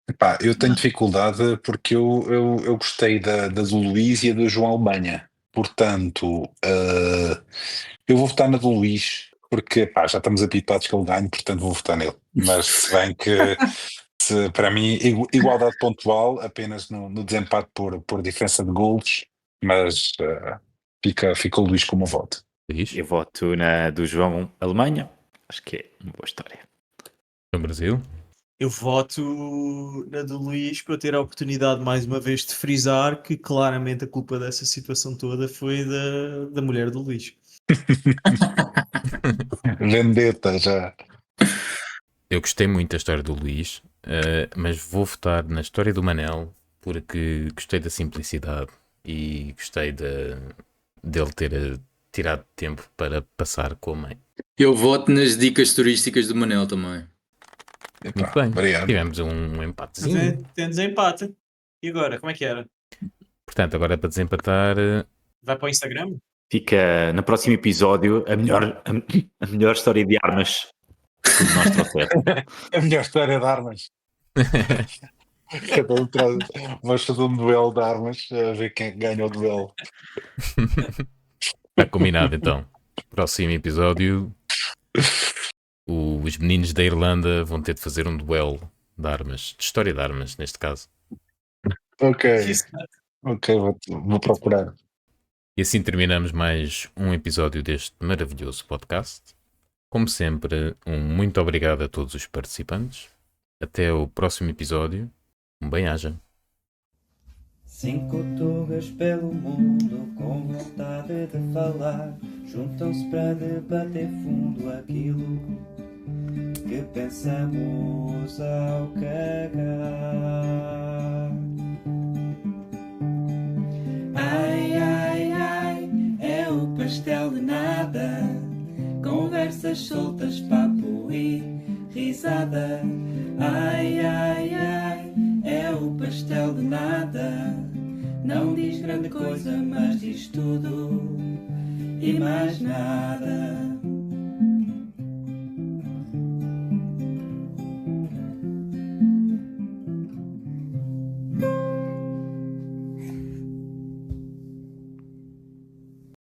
S3: Epá, eu tenho dificuldade porque eu gostei da do Luís e a do João Albanha. Portanto, eu vou votar na do Luís, porque pá, já estamos habituados que ele ganhe, portanto vou votar nele. Mas se bem que para mim, igualdade pontual, apenas no desempate por diferença de golos, mas fica o Luís como voto.
S1: Luís,
S4: Eu voto na do João Alemanha. Acho que é uma boa história.
S1: no Brasil.
S6: Eu voto na do Luís para eu ter a oportunidade mais uma vez de frisar que claramente a culpa dessa situação toda foi da mulher do Luís.
S3: Vendetta já.
S1: Eu gostei muito da história do Luís, mas vou votar na história do Manel porque gostei da simplicidade e gostei dele ter tirado tempo para passar com a mãe.
S5: Eu voto nas dicas turísticas do Manel também.
S1: Muito
S3: Epá,
S1: bem,
S3: obrigado.
S1: tivemos um
S6: Mas
S1: empatezinho.
S6: tem desempate. E agora, como é que era?
S1: Portanto, agora é para desempatar.
S6: Vai para o Instagram?
S4: Fica no próximo episódio a melhor história de armas que nós trouxemos.
S3: A melhor história de armas. Cada um traz. Vamos fazer um duelo de armas a ver quem é que ganha o duelo.
S1: Está combinado então. Próximo episódio, os meninos da Irlanda vão ter de fazer um duelo de armas, de história de armas, neste caso.
S3: Ok,
S6: Isso.
S3: ok, vou procurar.
S1: E assim terminamos mais um episódio deste maravilhoso podcast. Como sempre, um muito obrigado a todos os participantes. Até o próximo episódio. Um bem-aja.
S7: 5 tugas pelo mundo com vontade de falar, juntam-se para debater fundo aquilo que pensamos ao cagar. Ai, ai, ai, é o pastel de nada, conversas soltas, papo e risada. Ai, ai, ai, é o pastel de nada, não diz grande coisa, mas diz tudo e mais nada.